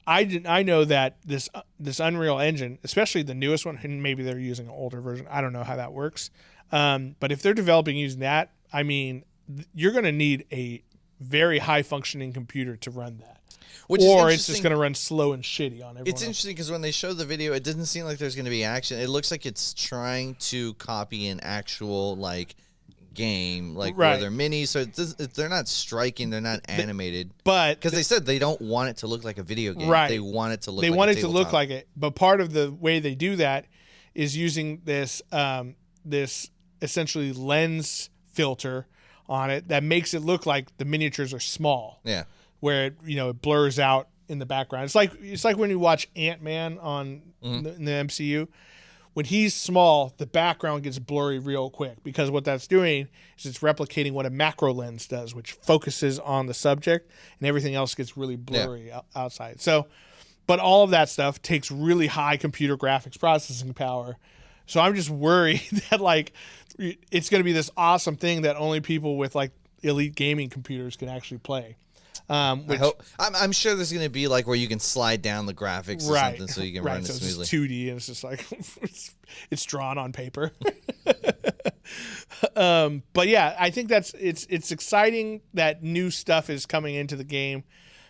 I know that this Unreal Engine, especially the newest one, and maybe they're using an older version. I don't know how that works. But if they're developing using that, I mean, you're going to need a very high functioning computer to run that. Or it's just going to run slow and shitty on everyone. It's interesting because when they show the video, it doesn't seem like there's going to be action. It looks like it's trying to copy an actual game, where they're minis. So they're not striking, they're not animated. But because they said they don't want it to look like a video game, right? They want it to look. They want it to look like it. But part of the way they do that is using this this essentially lens filter on it that makes it look like the miniatures are small. Yeah. Where it blurs out in the background. It's like when you watch Ant-Man in the MCU. When he's small, the background gets blurry real quick because what that's doing is it's replicating what a macro lens does, which focuses on the subject and everything else gets really blurry outside. So, but all of that stuff takes really high computer graphics processing power. So I'm just worried that it's going to be this awesome thing that only people with elite gaming computers can actually play. I'm sure there's going to be where you can slide down the graphics or something so you can run it smoothly. It's 2D and it's just it's drawn on paper. But yeah, I think it's exciting that new stuff is coming into the game,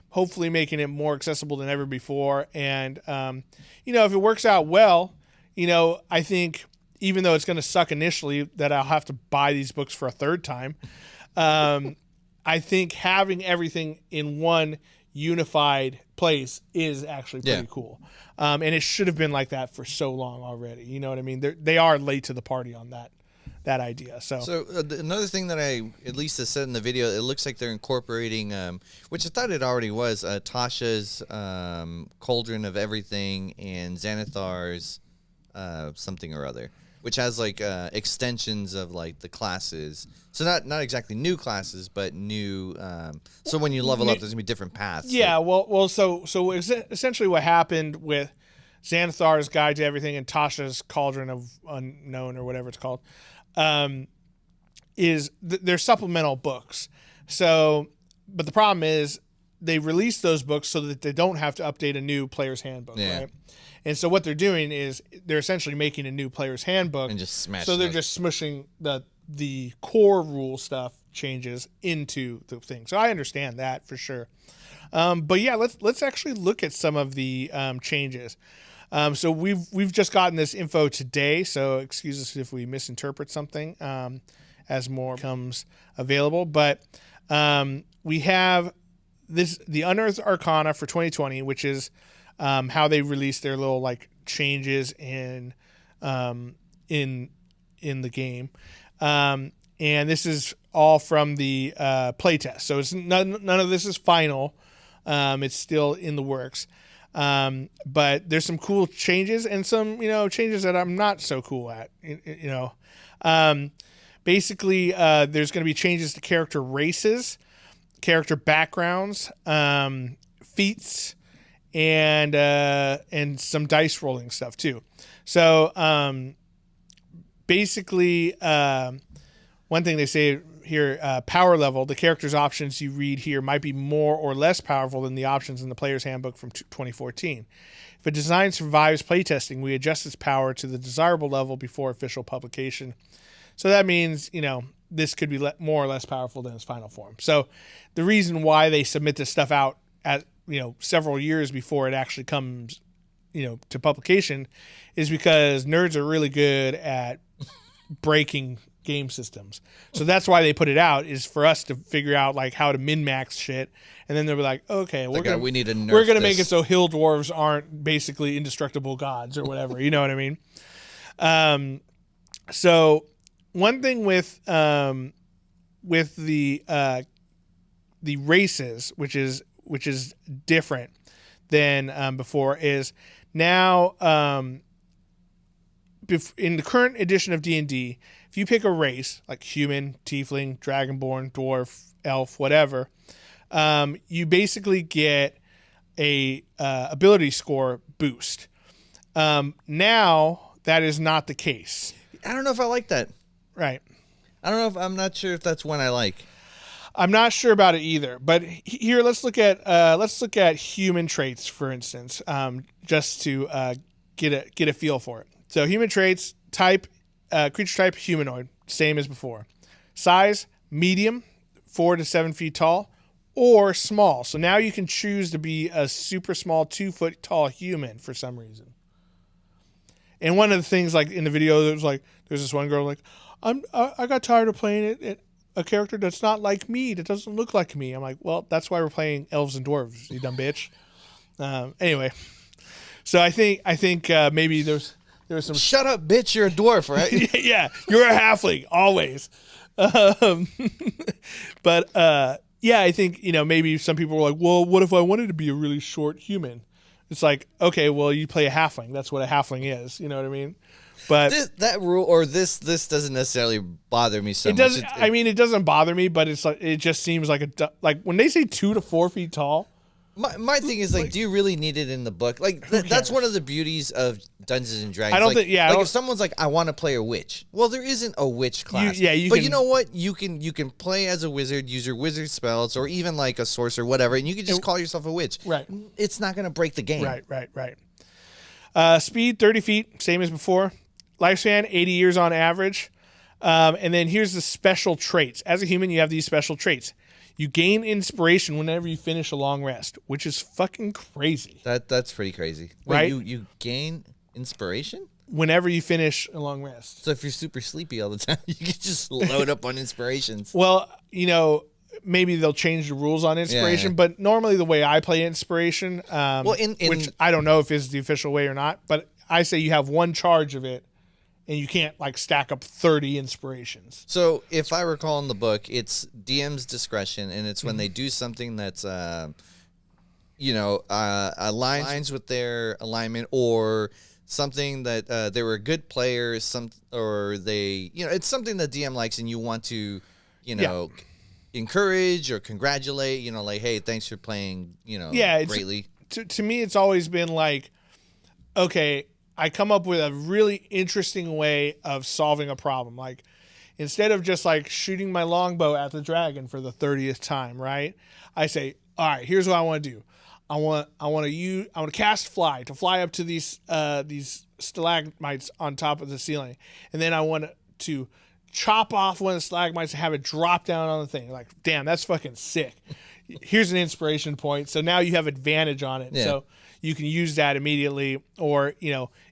hopefully making it more accessible than ever before. And if it works out well, I think even though it's going to suck initially that I'll have to buy these books for a third time. I think having everything in one unified place is actually pretty cool. And it should have been like that for so long already. You know what I mean? They are late to the party on that idea. So another thing that at least is said in the video, it looks like they're incorporating, which I thought it already was, Tasha's Cauldron of Everything and Xanathar's something or other, which has extensions of the classes. So not exactly new classes, but new. So when you level up, there's gonna be different paths. Yeah. So essentially, what happened with Xanathar's Guide to Everything and Tasha's Cauldron of Unknown or whatever it's called, is they're supplemental books. So, but the problem is they release those books so that they don't have to update a new player's handbook, right? And so what they're doing is they're essentially making a new player's handbook and just smashing. So they're just smushing the core rule stuff changes into the thing. So I understand that for sure. But yeah, let's actually look at some of the changes. So we've just gotten this info today. So excuse us if we misinterpret something as more comes available. But we have the Unearthed Arcana for 2020, which is how they released their little changes in the game, and this is all from the playtest. So it's none of this is final. It's still in the works, but there's some cool changes and some changes that I'm not so cool at. Basically, there's going to be changes to character races, character backgrounds, feats, and some dice rolling stuff too. So basically, one thing they say here, power level, the character's options you read here might be more or less powerful than the options in the player's handbook from 2014. If a design survives playtesting, we adjust its power to the desirable level before official publication. So that means, this could be more or less powerful than its final form. So the reason why they submit this stuff out at, several years before it actually comes, to publication is because nerds are really good at breaking game systems. So that's why they put it out, is for us to figure out like how to min-max shit. And then they'll be like, okay, we're going to make it so hill dwarves aren't basically indestructible gods or whatever. You know what I mean? So one thing with the races, which is different than before, is now in the current edition of D&D, if you pick a race like human, tiefling, dragonborn, dwarf, elf, whatever, you basically get a ability score boost. Now that is not the case. I don't know if I like that. Right. I'm not sure if that's one I like. I'm not sure about it either. But here, let's look at human traits, for instance, just to get a feel for it. So human traits, type, creature type, humanoid, same as before. Size, medium, 4 to 7 feet tall, or small. So now you can choose to be a super small 2 foot tall human for some reason. And one of the things, like in the video, there's this one girl like, I got tired of playing a character that's not like me, that doesn't look like me. I'm like, well, that's why we're playing elves and dwarves, you dumb bitch. Anyway, so I think maybe there was some. Shut up, bitch! You're a dwarf, right? Yeah, you're a halfling always. But I think maybe some people were like, well, what if I wanted to be a really short human? It's like, okay, well, you play a halfling. That's what a halfling is. You know what I mean? But that rule or this doesn't necessarily bother me so much. It doesn't bother me, but it's like it just seems like when they say 2 to 4 feet tall. My thing is like, do you really need it in the book? Like that's one of the beauties of Dungeons and Dragons. I don't think. Yeah, if someone's like, I want to play a witch. Well, there isn't a witch class. But you know what? You can play as a wizard, use your wizard spells, or even like a sorcerer, whatever, and you can just call yourself a witch. Right. It's not going to break the game. Right. Speed 30 feet, same as before. Lifespan 80 years on average. And then here's the special traits. As a human, you have these special traits. You gain inspiration whenever you finish a long rest, which is fucking crazy. That's pretty crazy. Right? Wait, you gain inspiration? Whenever you finish a long rest. So if you're super sleepy all the time, you can just load up on inspirations. Well, maybe they'll change the rules on inspiration, but normally the way I play inspiration, which I don't know if is the official way or not, but I say you have one charge of it, and you can't like stack up 30 inspirations. So if I recall in the book, it's DM's discretion, and it's when they do something that's, aligns with their alignment, or something that they were a good player, it's something that DM likes, and you want to, encourage or congratulate, hey, thanks for playing, greatly. To me, it's always been like, okay, I come up with a really interesting way of solving a problem. Like, instead of just like shooting my longbow at the dragon for the 30th time, right? I say, all right, here's what I want to do. I want to cast fly to fly up to these stalagmites on top of the ceiling, and then I want to chop off one of the stalagmites and have it drop down on the thing. Like, damn, that's fucking sick. Here's an inspiration point. So now you have advantage on it. Yeah. So you can use that immediately, or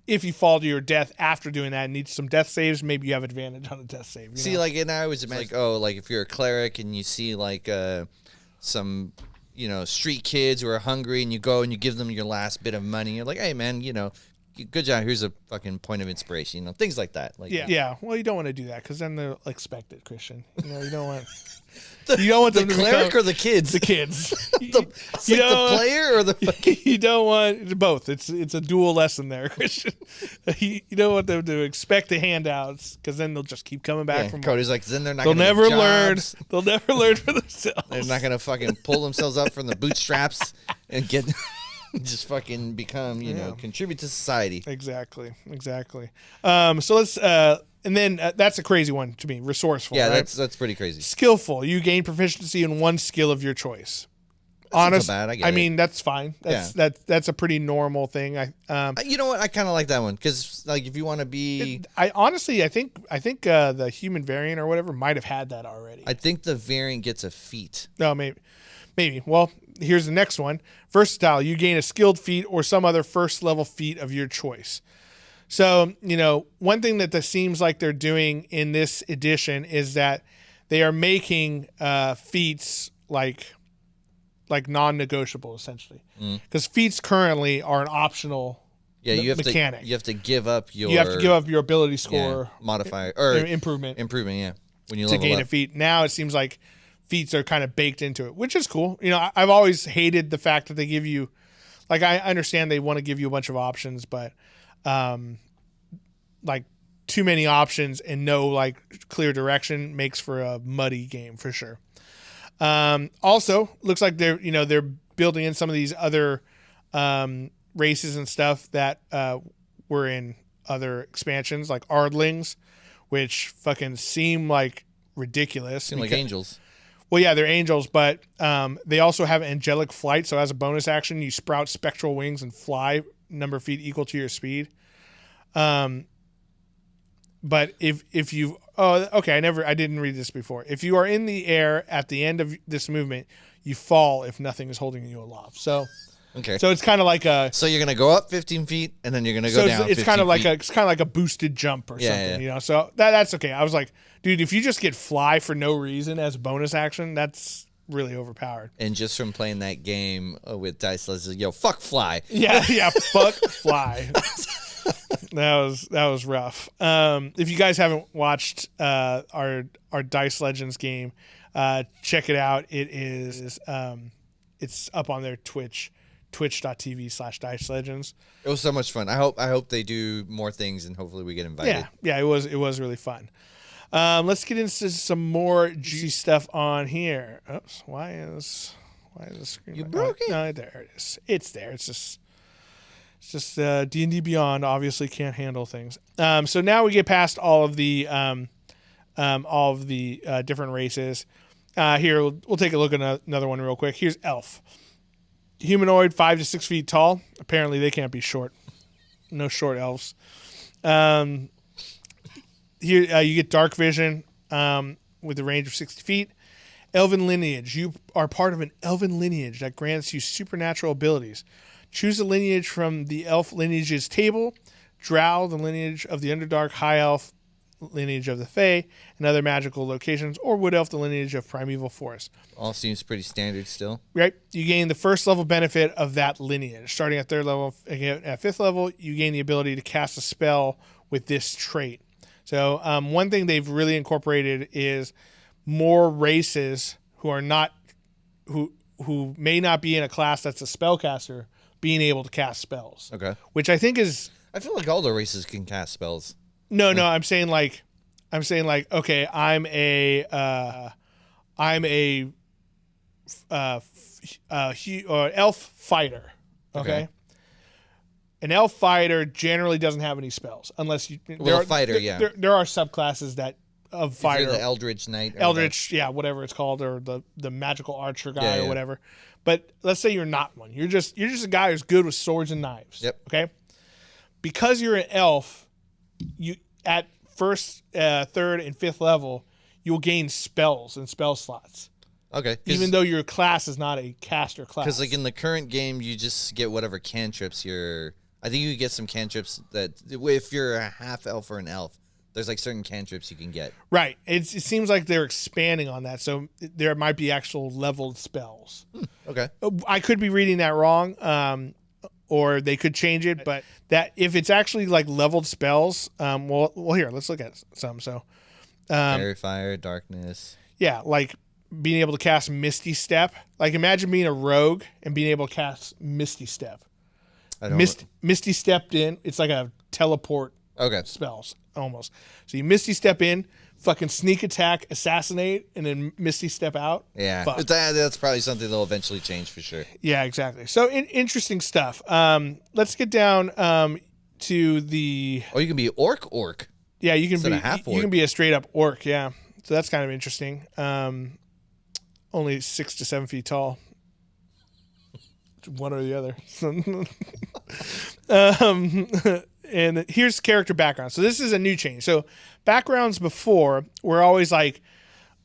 if you fall to your death after doing that and need some death saves, maybe you have advantage on the death save. See, like, and I was if you're a cleric and you see like some street kids who are hungry, and you go and you give them your last bit of money, you're like, hey man, good job. Here's a fucking point of inspiration. You know, things like that. Like, yeah. Well, you don't want to do that because then they'll expect it, Christian. You know, you don't want. You don't want the them to cleric become, or the kids? The kids. The player or the fucking... You don't want both. It's a dual lesson there, Christian. You don't want them to expect the handouts because then they'll just keep coming back from. Cody's like, then they're not. They'll never learn. Jobs. They'll never learn for themselves. They're not gonna fucking pull themselves up from the bootstraps and get. Just fucking become, you know, contribute to society. Exactly. So let's, and then that's a crazy one to me. Resourceful. Yeah, right? that's pretty crazy. Skillful. You gain proficiency in one skill of your choice. Honest, not so bad. I mean, that's fine. That's a pretty normal thing. You know what? I kind of like that one because, like, if you want to be, I think the human variant or whatever might have had that already. I think the variant gets a feat. No, maybe. Well, here's the next one. Versatile. You gain a skilled feat or some other first level feat of your choice. So, you know, one thing that seems like they're doing in this edition is that they are making feats like non-negotiable, essentially. Because feats currently are an optional mechanic. You have to give up your ability score modifier or improvement. Yeah, when you to gain a feat. Now it seems like feats are kind of baked into it, which is cool. You know, I've always hated the fact that they give you, like, I understand they want to give you a bunch of options, but like too many options and no like clear direction makes for a muddy game for sure. Also looks like they're building in some of these other races and stuff that were in other expansions, like Ardlings, which fucking seem like ridiculous. Seem like angels. Well, yeah, they're angels, but they also have Angelic Flight. So as a bonus action, you sprout spectral wings and fly number of feet equal to your speed. But if you I didn't read this before. If you are in the air at the end of this movement, you fall if nothing is holding you aloft. So okay. So it's kind of like a. So you're gonna go up 15 feet and then you're gonna go down. It's kind of like a boosted jump or something, you know. So that's okay. I was like, dude, if you just get fly for no reason as a bonus action, that's really overpowered. And just from playing that game with dice, let's just fuck fly. Yeah, fuck fly. That was rough. If you guys haven't watched our Dice Legends game, check it out. It is it's up on their twitch.tv/Dice Legends. It was so much fun. I hope they do more things and hopefully we get invited. Yeah, it was really fun. Let's get into some more juicy stuff on here. Oops, why is the screen? You broke it? No, there it is. It's there. It's just D&D Beyond obviously can't handle things. So now we get past all of the different races. Here we'll take a look at another one real quick. Here's Elf, humanoid, 5 to 6 feet tall. Apparently they can't be short. No short elves. Here you get dark vision with a range of 60 feet. Elven lineage. You are part of an elven lineage that grants you supernatural abilities. Choose a lineage from the elf lineages table. Drow, the lineage of the Underdark. High elf, lineage of the Fae, and other magical locations. Or Wood elf, the lineage of Primeval Forest. All seems pretty standard still. Right. You gain the first level benefit of that lineage. Starting at 3rd level, at 5th level, you gain the ability to cast a spell with this trait. So one thing they've really incorporated is more races who may not be in a class that's a spellcaster being able to cast spells. Okay. Which I think is. I feel like all the races can cast spells. No. I'm saying like, okay, I'm a elf fighter. Okay. An elf fighter generally doesn't have any spells unless you. Well, a fighter, yeah. There are subclasses that of fighter. If you're the Eldritch Knight. Whatever it's called, or the magical archer guy or whatever. But let's say you're not one. You're just a guy who's good with swords and knives. Yep. Okay. Because you're an elf, you at 1st, 3rd, and 5th level, you'll gain spells and spell slots. Okay. Even though your class is not a caster class. Because like in the current game, you just get whatever cantrips I think you get some cantrips that if you're a half elf or an elf, there's like certain cantrips you can get. Right. It seems like they're expanding on that, so there might be actual leveled spells. Okay. I could be reading that wrong. or they could change it, but that if it's actually like leveled spells, well, here, let's look at some. So, Fairy Fire, Darkness. yeah, like being able to cast Misty Step. Like imagine being a rogue and being able to cast Misty Step. Misty stepped in. It's like a teleport spells almost. So you Misty Step in, fucking sneak attack, assassinate, and then Misty Step out. Yeah, that's probably something they'll eventually change for sure. Yeah, exactly. So interesting stuff. Let's get down to the. Oh, you can be orc. Yeah, you can Instead be of half orc. You can be a straight up orc. Yeah, so that's kind of interesting. Only 6 to 7 feet tall. One or the other. And here's character background. So this is a new change. So backgrounds before were always like,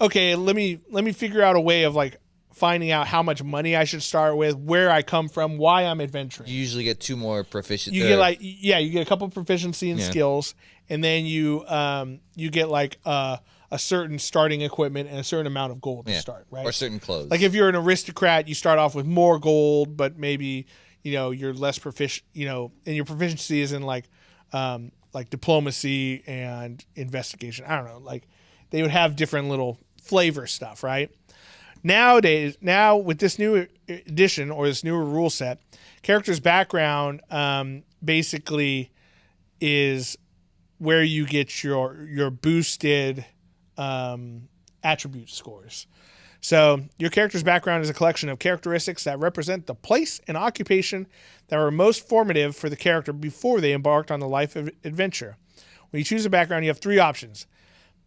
okay, let me figure out a way of like finding out how much money I should start with, where I come from, why I'm adventuring. You usually get 2 more proficiency. You get a couple proficiency and skills, and then you get like a certain starting equipment and a certain amount of gold to start, right? Or certain clothes. Like if you're an aristocrat, you start off with more gold, but maybe, you're less proficient, and your proficiency is in like diplomacy and investigation. I don't know. Like they would have different little flavor stuff, right? Now with this new edition or this newer rule set, character's background basically is where you get your boosted attribute scores. So your character's background is a collection of characteristics that represent the place and occupation that were most formative for the character before they embarked on the life of adventure. When you choose a background, you have 3 options.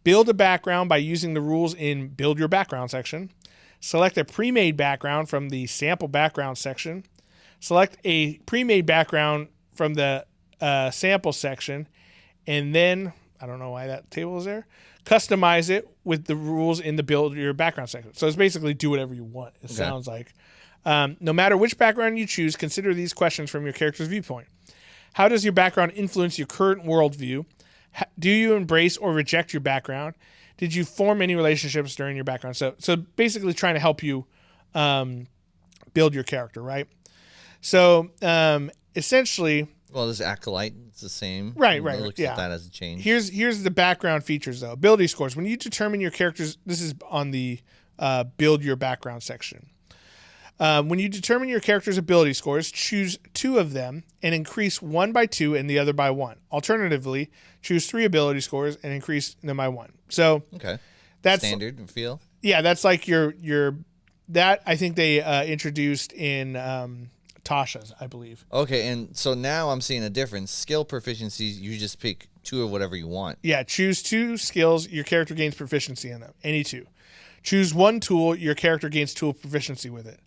Build a background by using the rules in Build Your Background section. Select a pre-made background from the Sample Background section. Select a pre-made background from the Sample section. And then, I don't know why that table is there, customize it with the rules in the Build Your Background section. So it's basically do whatever you want, it sounds like. No matter which background you choose, consider these questions from your character's viewpoint. How does your background influence your current worldview? Do you embrace or reject your background? Did you form any relationships during your background? So basically trying to help you build your character, right? So essentially... Well, this Acolyte, it's the same. Right. It looks at that as a change. Here's the background features, though. Ability scores. When you determine your characters... This is on the Build Your Background section. When you determine your character's ability scores, choose 2 of them and increase one by 2 and the other by 1. Alternatively, choose 3 ability scores and increase them by 1. So that's standard feel. Yeah, that's like your that I think they introduced in Tasha's, I believe. Okay, and so now I'm seeing a difference. Skill proficiencies, you just pick 2 of whatever you want. Yeah, choose 2 skills. Your character gains proficiency in them. Any 2. Choose 1 tool. Your character gains tool proficiency with it.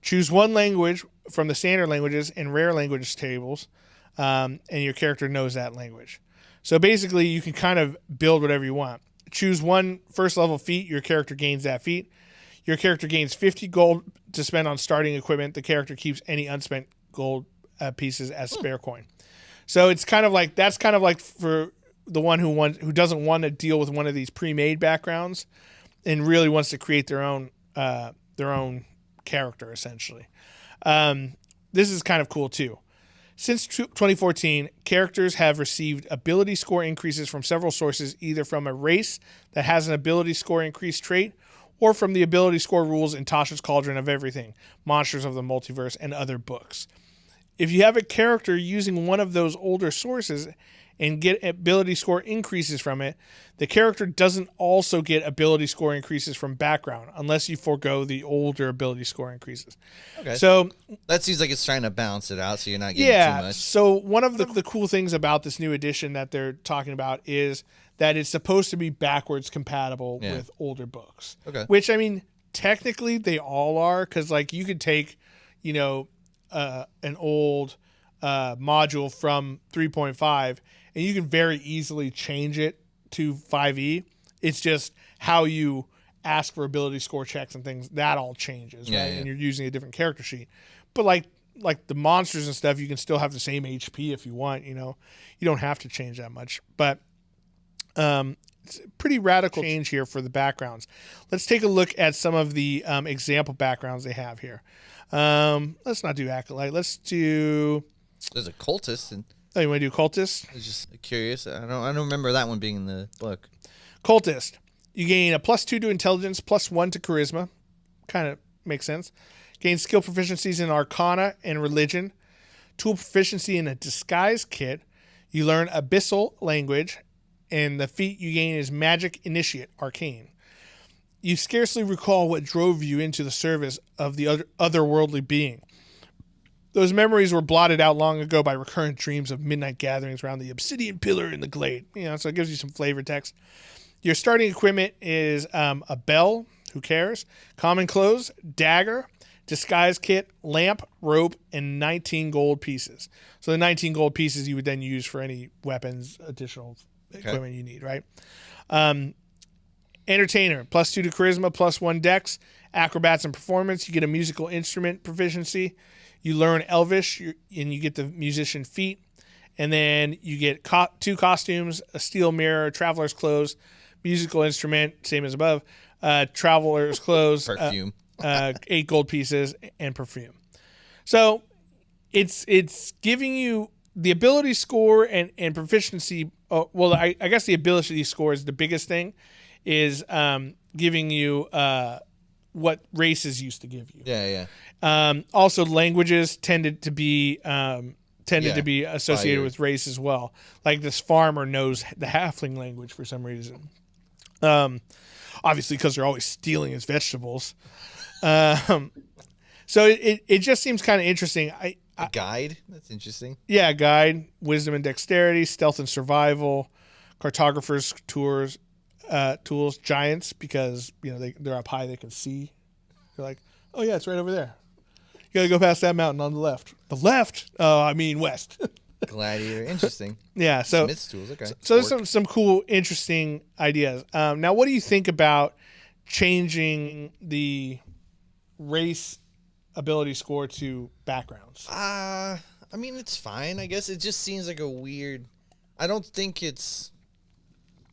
Choose 1 language from the standard languages and rare language tables, and your character knows that language. So basically, you can kind of build whatever you want. Choose 1 first level feat. Your character gains that feat. Your character gains 50 gold to spend on starting equipment. The character keeps any unspent gold pieces as spare coin. So it's kind of like that's kind of like for the one who doesn't want to deal with one of these pre-made backgrounds and really wants to create their own character essentially. This is kind of cool too. Since 2014, characters have received ability score increases from several sources, either from a race that has an ability score increase trait or from the ability score rules in Tasha's Cauldron of Everything, Monsters of the Multiverse, and other books. If you have a character using one of those older sources and get ability score increases from it, the character doesn't also get ability score increases from background unless you forego the older ability score increases. Okay. So that seems like it's trying to balance it out so you're not getting too much. So one of the cool things about this new edition that they're talking about is that it's supposed to be backwards compatible with older books. Okay. Which, I mean, technically they all are, because like you could take, an old module from 3.5 and you can very easily change it to 5e. It's just how you ask for ability score checks and things, that all changes, right? Yeah. And you're using a different character sheet. But like the monsters and stuff, you can still have the same HP if you want, you don't have to change that much. But pretty radical change here for the backgrounds. Let's take a look at some of the example backgrounds they have here. Let's not do Acolyte. Let's do... There's a cultist. And oh, you want to do Cultist? I was just curious. I don't remember that one being in the book. Cultist. You gain a +2 to intelligence, +1 to charisma. Kind of makes sense. Gain skill proficiencies in Arcana and Religion. Tool proficiency in a disguise kit. You learn Abyssal language, and the feat you gain is Magic Initiate, Arcane. You scarcely recall what drove you into the service of the otherworldly being. Those memories were blotted out long ago by recurrent dreams of midnight gatherings around the obsidian pillar in the glade. So it gives you some flavor text. Your starting equipment is a bell, who cares, common clothes, dagger, disguise kit, lamp, rope, and 19 gold pieces. So the 19 gold pieces you would then use for any weapons, additional equipment you need, right? Entertainer, +2 to charisma, +1 dex, acrobats and performance. You get a musical instrument proficiency. You learn Elvish, and you get the musician feat. And then you get 2 costumes, a steel mirror, traveler's clothes, musical instrument, same as above, traveler's clothes, perfume, 8 gold pieces, and perfume. So it's giving you the ability score and proficiency. Well, I guess the ability score is the biggest thing, is giving you what races used to give you. Yeah. Also, languages tended to be associated with race as well. Like this farmer knows the halfling language for some reason. Obviously, because they're always stealing his vegetables. So it just seems kind of interesting. A guide? That's interesting. Yeah, guide, wisdom and dexterity, stealth and survival, cartographer's tools, giants, because they're up high, they can see. You're like, oh yeah, it's right over there. You gotta go past that mountain on the left. The left? Oh, I mean west. Gladiator, interesting. Yeah, so Smith's tools, okay. So there's some cool, interesting ideas. Now, what do you think about changing the race ability score to backgrounds? I mean, it's fine. I guess it just seems like a weird. I don't think it's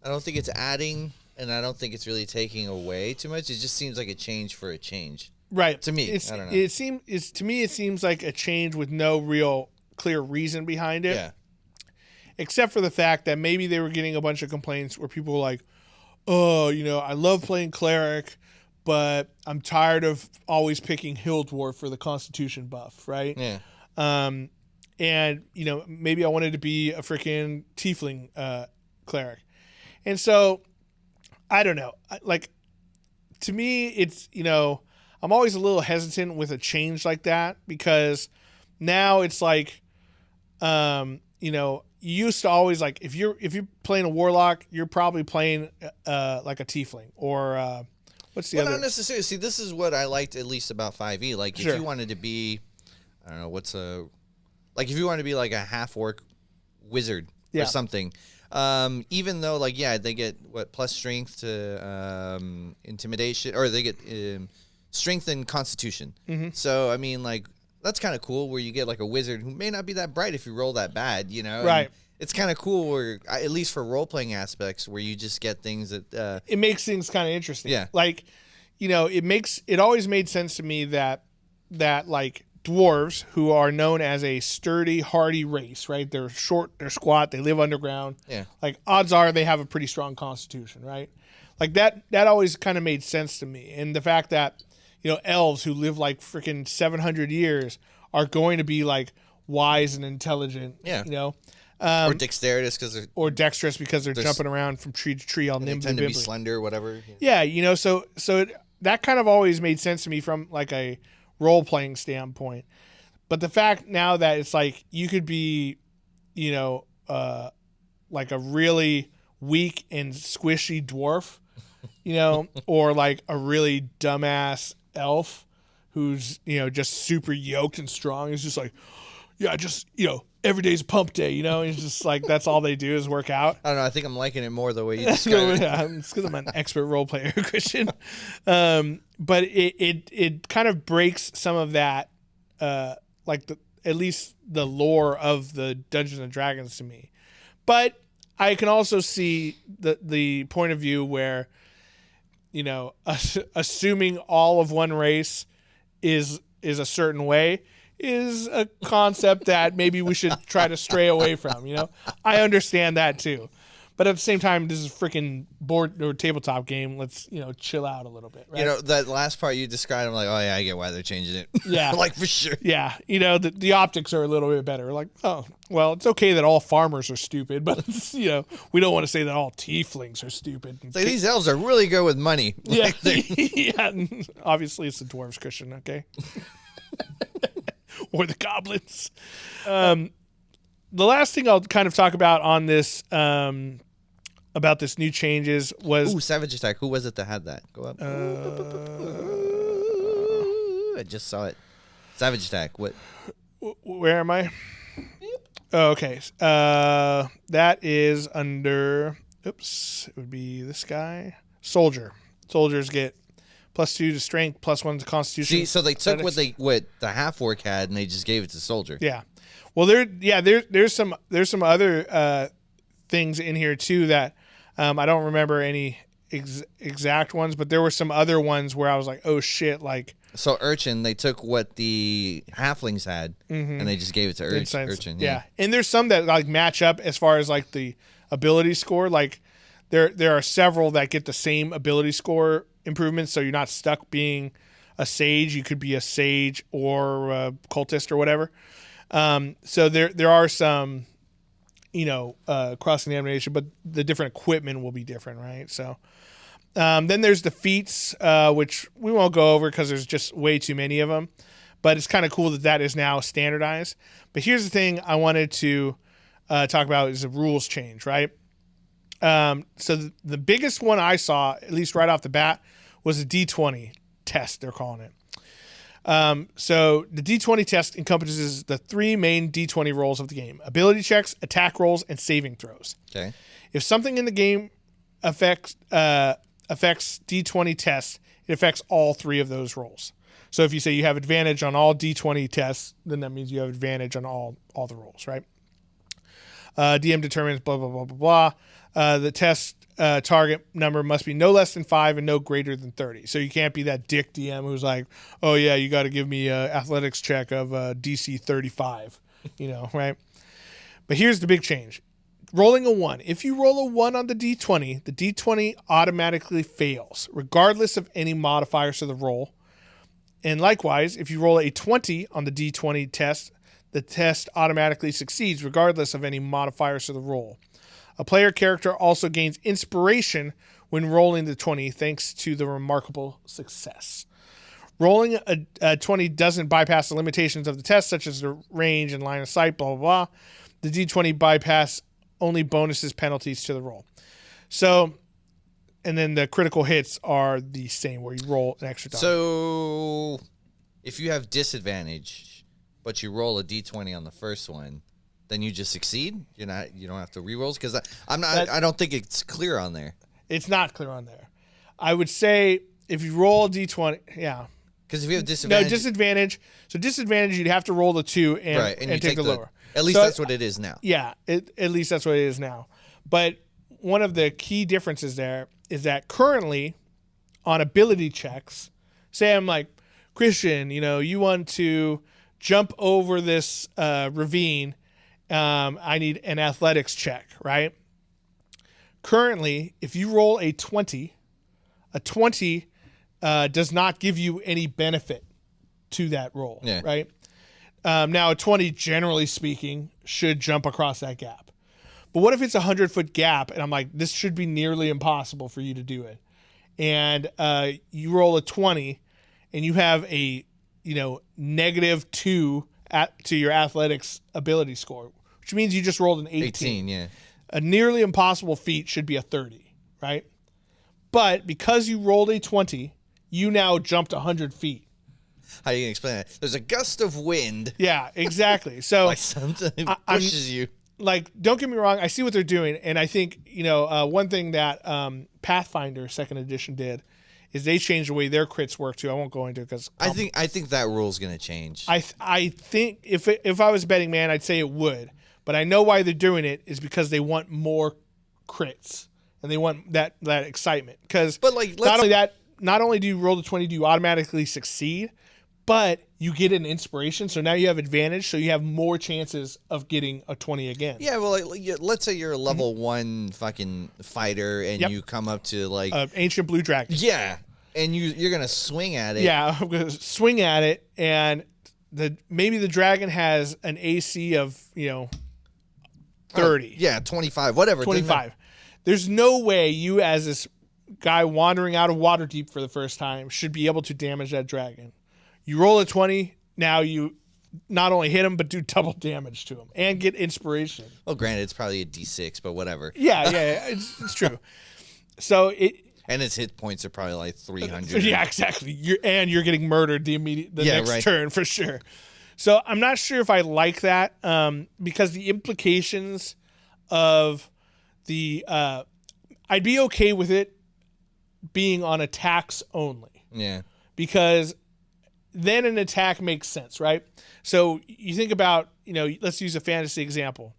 adding, and I don't think it's really taking away too much. It just seems like a change for a change. Right. To me, I don't know. It seems like a change with no real clear reason behind it. Yeah. Except for the fact that maybe they were getting a bunch of complaints where people were like, oh, I love playing cleric, but I'm tired of always picking Hill Dwarf for the Constitution buff, right? Yeah. And maybe I wanted to be a freaking tiefling cleric. And so, I don't know. Like, to me, it's, I'm always a little hesitant with a change like that, because now it's like, you used to always, like, if you're playing a warlock, you're probably playing like a tiefling, or what's the other? Not necessarily. See, this is what I liked at least about 5e. Like, Sure. if you wanted to be, I don't know, if you wanted to be like a half-orc wizard or something, even though, like, they get plus strength to intimidation, or they get strength and constitution. Mm-hmm. So I mean, like, that's kind of cool, where you get like a wizard who may not be that bright if you roll that bad, Right. And it's kind of cool, where at least for role playing aspects, where you just get things that it makes things kind of interesting. Yeah. Like, it always made sense to me that like dwarves, who are known as a sturdy, hardy race, right? They're short, they're squat, they live underground. Yeah. Like, odds are they have a pretty strong constitution, right? Like, that always kind of made sense to me. And the fact that, elves who live like freaking 700 years are going to be like wise and intelligent. Yeah. Or dexterous because they're jumping around from tree to tree all nimbly. They tend to be slender, or whatever. Yeah, so that kind of always made sense to me from like a role-playing standpoint. But the fact now that it's like you could be, like a really weak and squishy dwarf, or like a really dumbass elf who's, just super yoked and strong. It's just like, every day's pump day, It's just like, that's all they do is work out. I don't know. I think I'm liking it more the way you describe it. It's because I'm an expert role player, Christian. But it kind of breaks some of that, like at least the lore of the Dungeons and Dragons to me. But I can also see the point of view where, assuming all of one race is a certain way is a concept that maybe we should try to stray away from. I understand that too. But at the same time, this is a freaking board or tabletop game. Let's, chill out a little bit, right? That last part you described, I'm like, oh, yeah, I get why they're changing it. Yeah. Like, for sure. Yeah. The optics are a little bit better. Like, oh, well, it's okay that all farmers are stupid, but, we don't want to say that all tieflings are stupid. Like, these elves are really good with money. Yeah. Yeah. Obviously, it's the dwarves, Christian, okay? Or the goblins. The last thing I'll kind of talk about on this, about this new changes was... Ooh, Savage Attack. Who was it that had that? Go up. I just saw it. Savage Attack. What? Where am I? Oh, okay. That is under... Oops. It would be this guy. Soldier. Soldiers get +2 to strength, +1 to constitution. See, so they took what the half orc had and they just gave it to soldier. Yeah. Well, there's some other things in here too that I don't remember any exact ones, but there were some other ones where I was like, oh shit, like. So Urchin, they took what the halflings had and they just gave it to Urchin. Yeah, and there's some that like match up as far as like the ability score. Like there are several that get the same ability score improvements, so you're not stuck being a sage. You could be a sage or a cultist or whatever. So there are some, cross-examination, but the different equipment will be different, right? So then there's the feats, which we won't go over because there's just way too many of them. But it's kind of cool that is now standardized. But here's the thing I wanted to talk about is the rules change, right? So the biggest one I saw, at least right off the bat, was a D20 test, they're calling it. So the D20 test encompasses the 3 main D20 rolls of the game: ability checks, attack rolls, and saving throws. Okay. If something in the game affects D20 tests, it affects all 3 of those rolls. So if you say you have advantage on all D20 tests, then that means you have advantage on all the rolls, right? DM determines blah, blah, blah, blah, blah. The test target number must be no less than 5 and no greater than 30. So you can't be that dick DM who's like, oh yeah, you got to give me an athletics check of DC 35, right? But here's the big change. Rolling a 1. If you roll a 1 on the D20, the D20 automatically fails, regardless of any modifiers to the roll. And likewise, if you roll a 20 on the D20 test, the test automatically succeeds, regardless of any modifiers to the roll. A player character also gains inspiration when rolling the 20, thanks to the remarkable success. Rolling a 20 doesn't bypass the limitations of the test, such as the range and line of sight, blah, blah, blah. The D20 bypass only bonuses penalties to the roll. So, and then the critical hits are the same, where you roll an extra die. So, if you have disadvantage, but you roll a D20 on the first one, then you just succeed. You don't have to rerolls, because I don't think it's clear on there. It's not clear on there. I would say if you roll a D20, yeah. Because if you have disadvantage, no disadvantage. So disadvantage, you'd have to roll the 2 and take the lower. At least that's what it is now. Yeah, at least that's what it is now. But one of the key differences there is that currently on ability checks, say I'm like, Christian, you want to jump over this ravine. I need an athletics check, right? Currently, if you roll a 20 does not give you any benefit to that roll, right? Now, a 20, generally speaking, should jump across that gap. But what if it's a 100-foot gap, and I'm like, this should be nearly impossible for you to do it. And you roll a 20, and you have a -2 to your athletics ability score, which means you just rolled an 18. 18, yeah. A nearly impossible feat should be a 30, right? But because you rolled a 20, you now jumped 100 feet. How are you going to explain that? There's a gust of wind. Yeah, exactly. So like something pushes you. Like, don't get me wrong, I see what they're doing, and I think, one thing that Pathfinder 2nd edition did is they changed the way their crits work too. I won't go into it because I think that rule's going to change. I think if I was a betting man, I'd say it would. But I know why they're doing it is because they want more crits, and they want that excitement. Because But like, not only do you roll the 20, do you automatically succeed, but you get an inspiration. So now you have advantage. So you have more chances of getting a 20 again. Yeah, well, let's say you're a level 1 fucking fighter, and you come up to like ancient blue dragon. Yeah, and you're gonna swing at it. Yeah, I'm gonna swing at it, and maybe the dragon has an AC of 30. Yeah, 25, whatever. 25. There's no way you, as this guy wandering out of Waterdeep for the first time, should be able to damage that dragon. You roll a 20, now you not only hit him, but do double damage to him and get inspiration. Well, granted, it's probably a D6, but whatever. Yeah, it's true. So and his hit points are probably like 300. Yeah, exactly. You're getting murdered the next turn for sure. So I'm not sure if I like that because the implications of the I'd be okay with it being on attacks only. Yeah. Because then an attack makes sense, right? So you think about, let's use a fantasy example.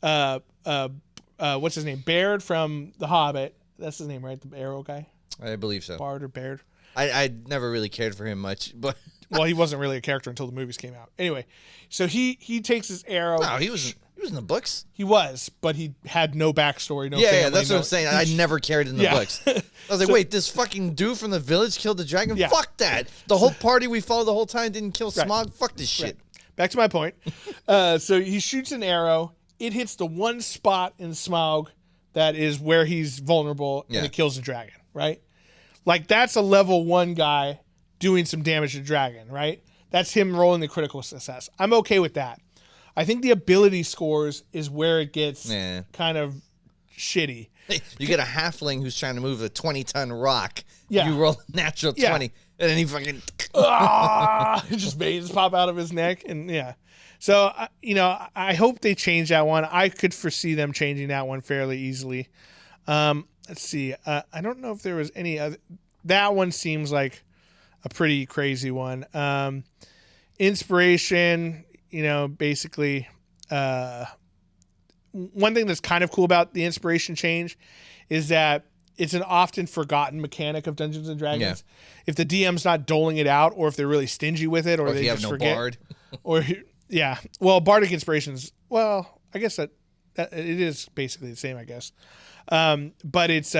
What's his name? Baird from The Hobbit. That's his name, right? The arrow guy? I believe so. Bard or Baird? I never really cared for him much, but well, he wasn't really a character until the movies came out. Anyway, so he takes his arrow. No, he was in the books. He was, but he had no backstory, no family. Yeah, that's what I'm saying. I never cared in the books. I was like, wait, this fucking dude from the village killed the dragon? Yeah. Fuck that. The whole party we followed the whole time didn't kill Smaug? Fuck this shit. Back to my point. So he shoots an arrow. It hits the one spot in Smaug that is where he's vulnerable, and it kills the dragon, right? Like, that's a level 1 guy doing some damage to the dragon, right? That's him rolling the critical success. I'm okay with that. I think the ability scores is where it gets kind of shitty. You get a halfling who's trying to move a 20-ton rock. Yeah. You roll a natural 20, and then he fucking... just veins pop out of his neck, and So, I hope they change that one. I could foresee them changing that one fairly easily. Let's see. I don't know if there was any other... That one seems like a pretty crazy one. Inspiration, basically... one thing that's kind of cool about the inspiration change is that it's an often forgotten mechanic of Dungeons and Dragons. Yeah. If the DM's not doling it out, or if they're really stingy with it, or they just forget, bard. or well, bardic inspirations. Well, I guess that it is basically the same, I guess. But it's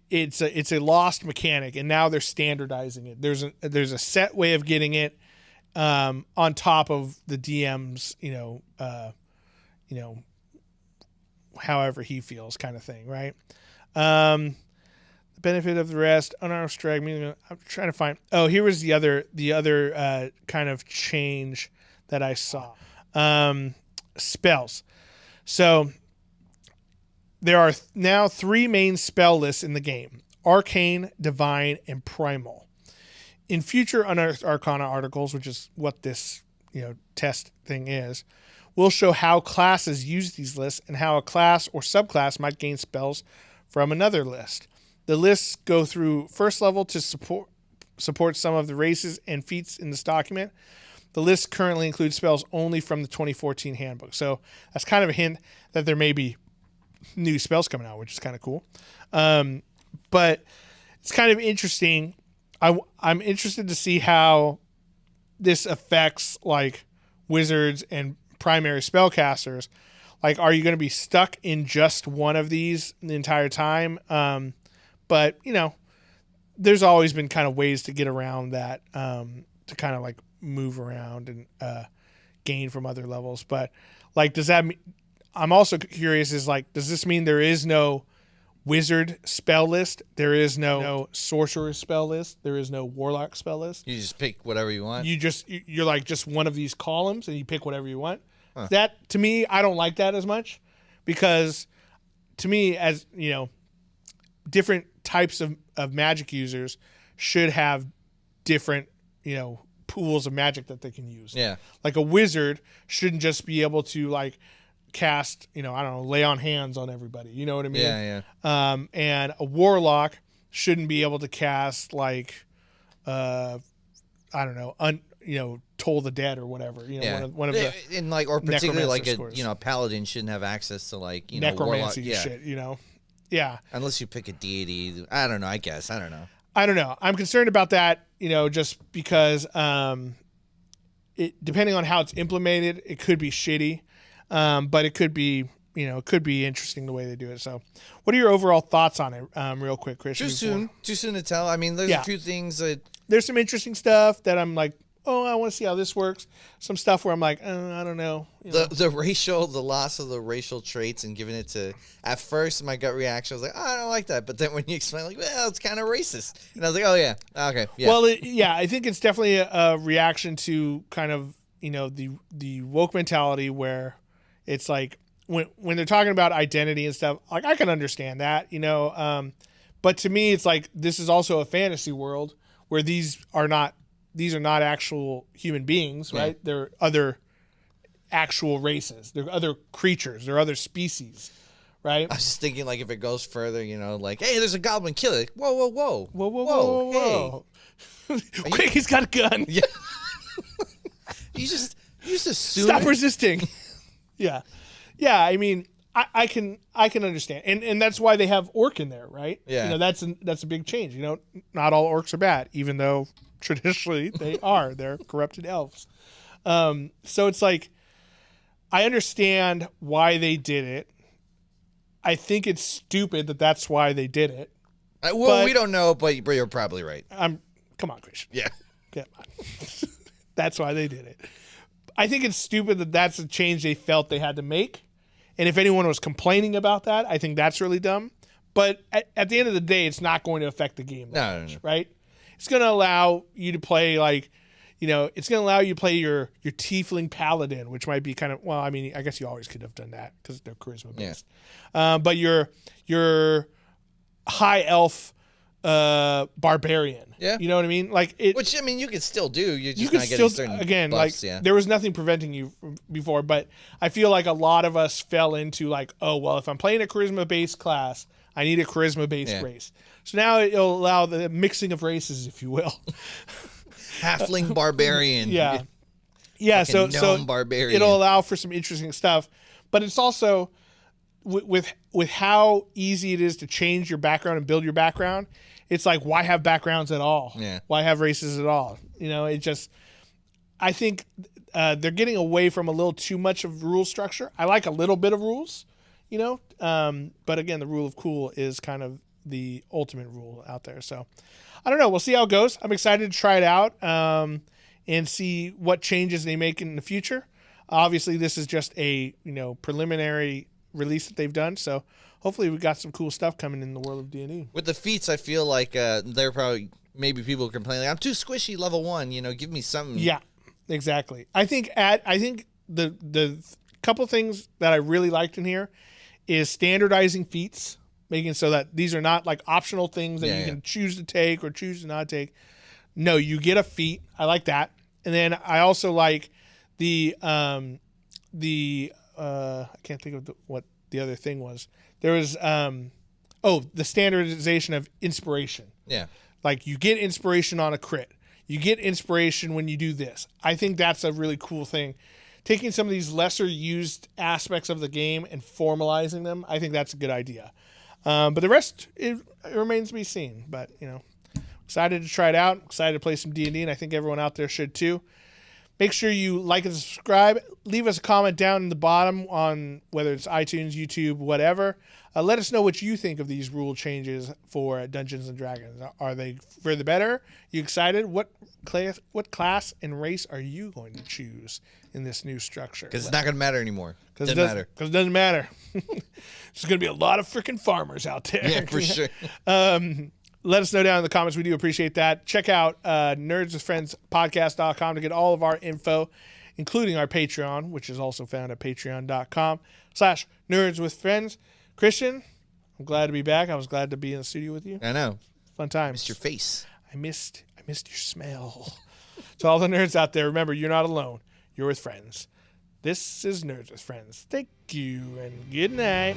it's a lost mechanic, and now they're standardizing it. There's a set way of getting it on top of the DM's however he feels, kind of thing, right? The benefit of the rest, unarmed strike. I'm trying to find. Oh, here was the other kind of change that I saw. Spells. So there are now 3 main spell lists in the game: Arcane, Divine, and Primal. In future Unearthed Arcana articles, which is what this test thing is, we'll show how classes use these lists and how a class or subclass might gain spells from another list. The lists go through first level to support some of the races and feats in this document. The list currently includes spells only from the 2014 handbook. So that's kind of a hint that there may be new spells coming out, which is kind of cool. But it's kind of interesting. I'm interested to see how this affects like wizards and primary spellcasters. Like, are you going to be stuck in just one of these the entire time? But there's always been kind of ways to get around that, to kind of like move around and gain from other levels. But like, does that mean? I'm also curious. Is like, does this mean there is no wizard spell list? There is no sorcerer spell list. There is no warlock spell list. You just pick whatever you want. You're like just one of these columns, and you pick whatever you want. Huh. That, to me, I don't like that as much, because to me, as different types of magic users should have different pools of magic that they can use. Yeah, like a wizard shouldn't just be able to like cast, I don't know, lay on hands on everybody. You know what I mean? Yeah. And a warlock shouldn't be able to cast like, I don't know, Toll the Dead or whatever. One of the and or particularly like scores. a paladin shouldn't have access to necromancy warlock, shit. Yeah. Unless you pick a deity. I don't know. I guess I don't know. I'm concerned about that. Just because depending on how it's implemented, it could be shitty, but it could be. It could be interesting the way they do it. So, what are your overall thoughts on it, real quick, Christian? Too soon to tell. I mean, there's a few things that there's some interesting stuff that I'm like, I want to see how this works. Some stuff where I'm like, I don't know. The loss of the racial traits and giving it to. At first, my gut reaction was like, I don't like that. But then when you explain, like, well, it's kind of racist, and I was like, oh yeah, okay, yeah. Well, I think it's definitely a reaction to kind of the woke mentality where it's like. When they're talking about identity and stuff, like I can understand that, but to me, it's like this is also a fantasy world where these are not actual human beings, right? They're other actual races, they're other creatures, they're other species, right? I was just thinking like if it goes further, like, hey, there's a goblin killer. Whoa, hey, quick, he's got a gun. Yeah, you just assume. Stop resisting. Yeah. Yeah, I mean, I can understand, and that's why they have orc in there, right? Yeah, that's a big change. Not all orcs are bad, even though traditionally they are. They're corrupted elves. So it's like, I understand why they did it. I think it's stupid that that's why they did it. Well, we don't know, but you're probably right. Come on, Christian. Yeah, come on. That's why they did it. I think it's stupid that that's a change they felt they had to make. And if anyone was complaining about that, I think that's really dumb. But at the end of the day, it's not going to affect the game that much, right? It's going to allow you to play it's going to allow you to play your tiefling paladin, which might be kind of, well, I mean, I guess you always could have done that because they're charisma based. Yeah. But your high elf barbarian. Yeah. You know what I mean? Which I mean you could still do. You're just not getting certain buffs, there was nothing preventing you before, but I feel like a lot of us fell into like, oh well, if I'm playing a charisma based class, I need a charisma based race. So now it'll allow the mixing of races, if you will. Halfling barbarian. Yeah. Yeah, so barbarian. It'll allow for some interesting stuff, but it's also with how easy it is to change your background and build your background. It's like, why have backgrounds at all? Yeah. Why have races at all? I think they're getting away from a little too much of rule structure. I like a little bit of rules, but again, the rule of cool is kind of the ultimate rule out there. So I don't know. We'll see how it goes. I'm excited to try it out and see what changes they make in the future. Obviously, this is just a preliminary release that they've done. So hopefully we got some cool stuff coming in the world of D&D. With the feats, I feel like they're probably maybe people complain like, I'm too squishy level 1. Give me something. Yeah, exactly. I think the couple things that I really liked in here is standardizing feats, making so that these are not like optional things that you can choose to take or choose to not take. No, you get a feat. I like that. And then I also like the I can't think of what the other thing was. There was the standardization of inspiration. Yeah. Like you get inspiration on a crit. You get inspiration when you do this. I think that's a really cool thing. Taking some of these lesser used aspects of the game and formalizing them, I think that's a good idea. But the rest, it remains to be seen. But, excited to try it out. Excited to play some D&D, and I think everyone out there should too. Make sure you like and subscribe. Leave us a comment down in the bottom on whether it's iTunes, YouTube, whatever. Let us know what you think of these rule changes for Dungeons & Dragons. Are they for the better? You excited? What class and race are you going to choose in this new structure? Because it's not going to matter anymore. Because it doesn't matter. There's going to be a lot of freaking farmers out there. Yeah, for sure. Let us know down in the comments. We do appreciate that. Check out nerdswithfriendspodcast.com to get all of our info, including our Patreon, which is also found at patreon.com/nerdswithfriends. Christian, I'm glad to be back. I was glad to be in the studio with you. I know. Fun times. Missed your face. I missed your smell. To all the nerds out there, remember, you're not alone. You're with friends. This is Nerds with Friends. Thank you, and good night.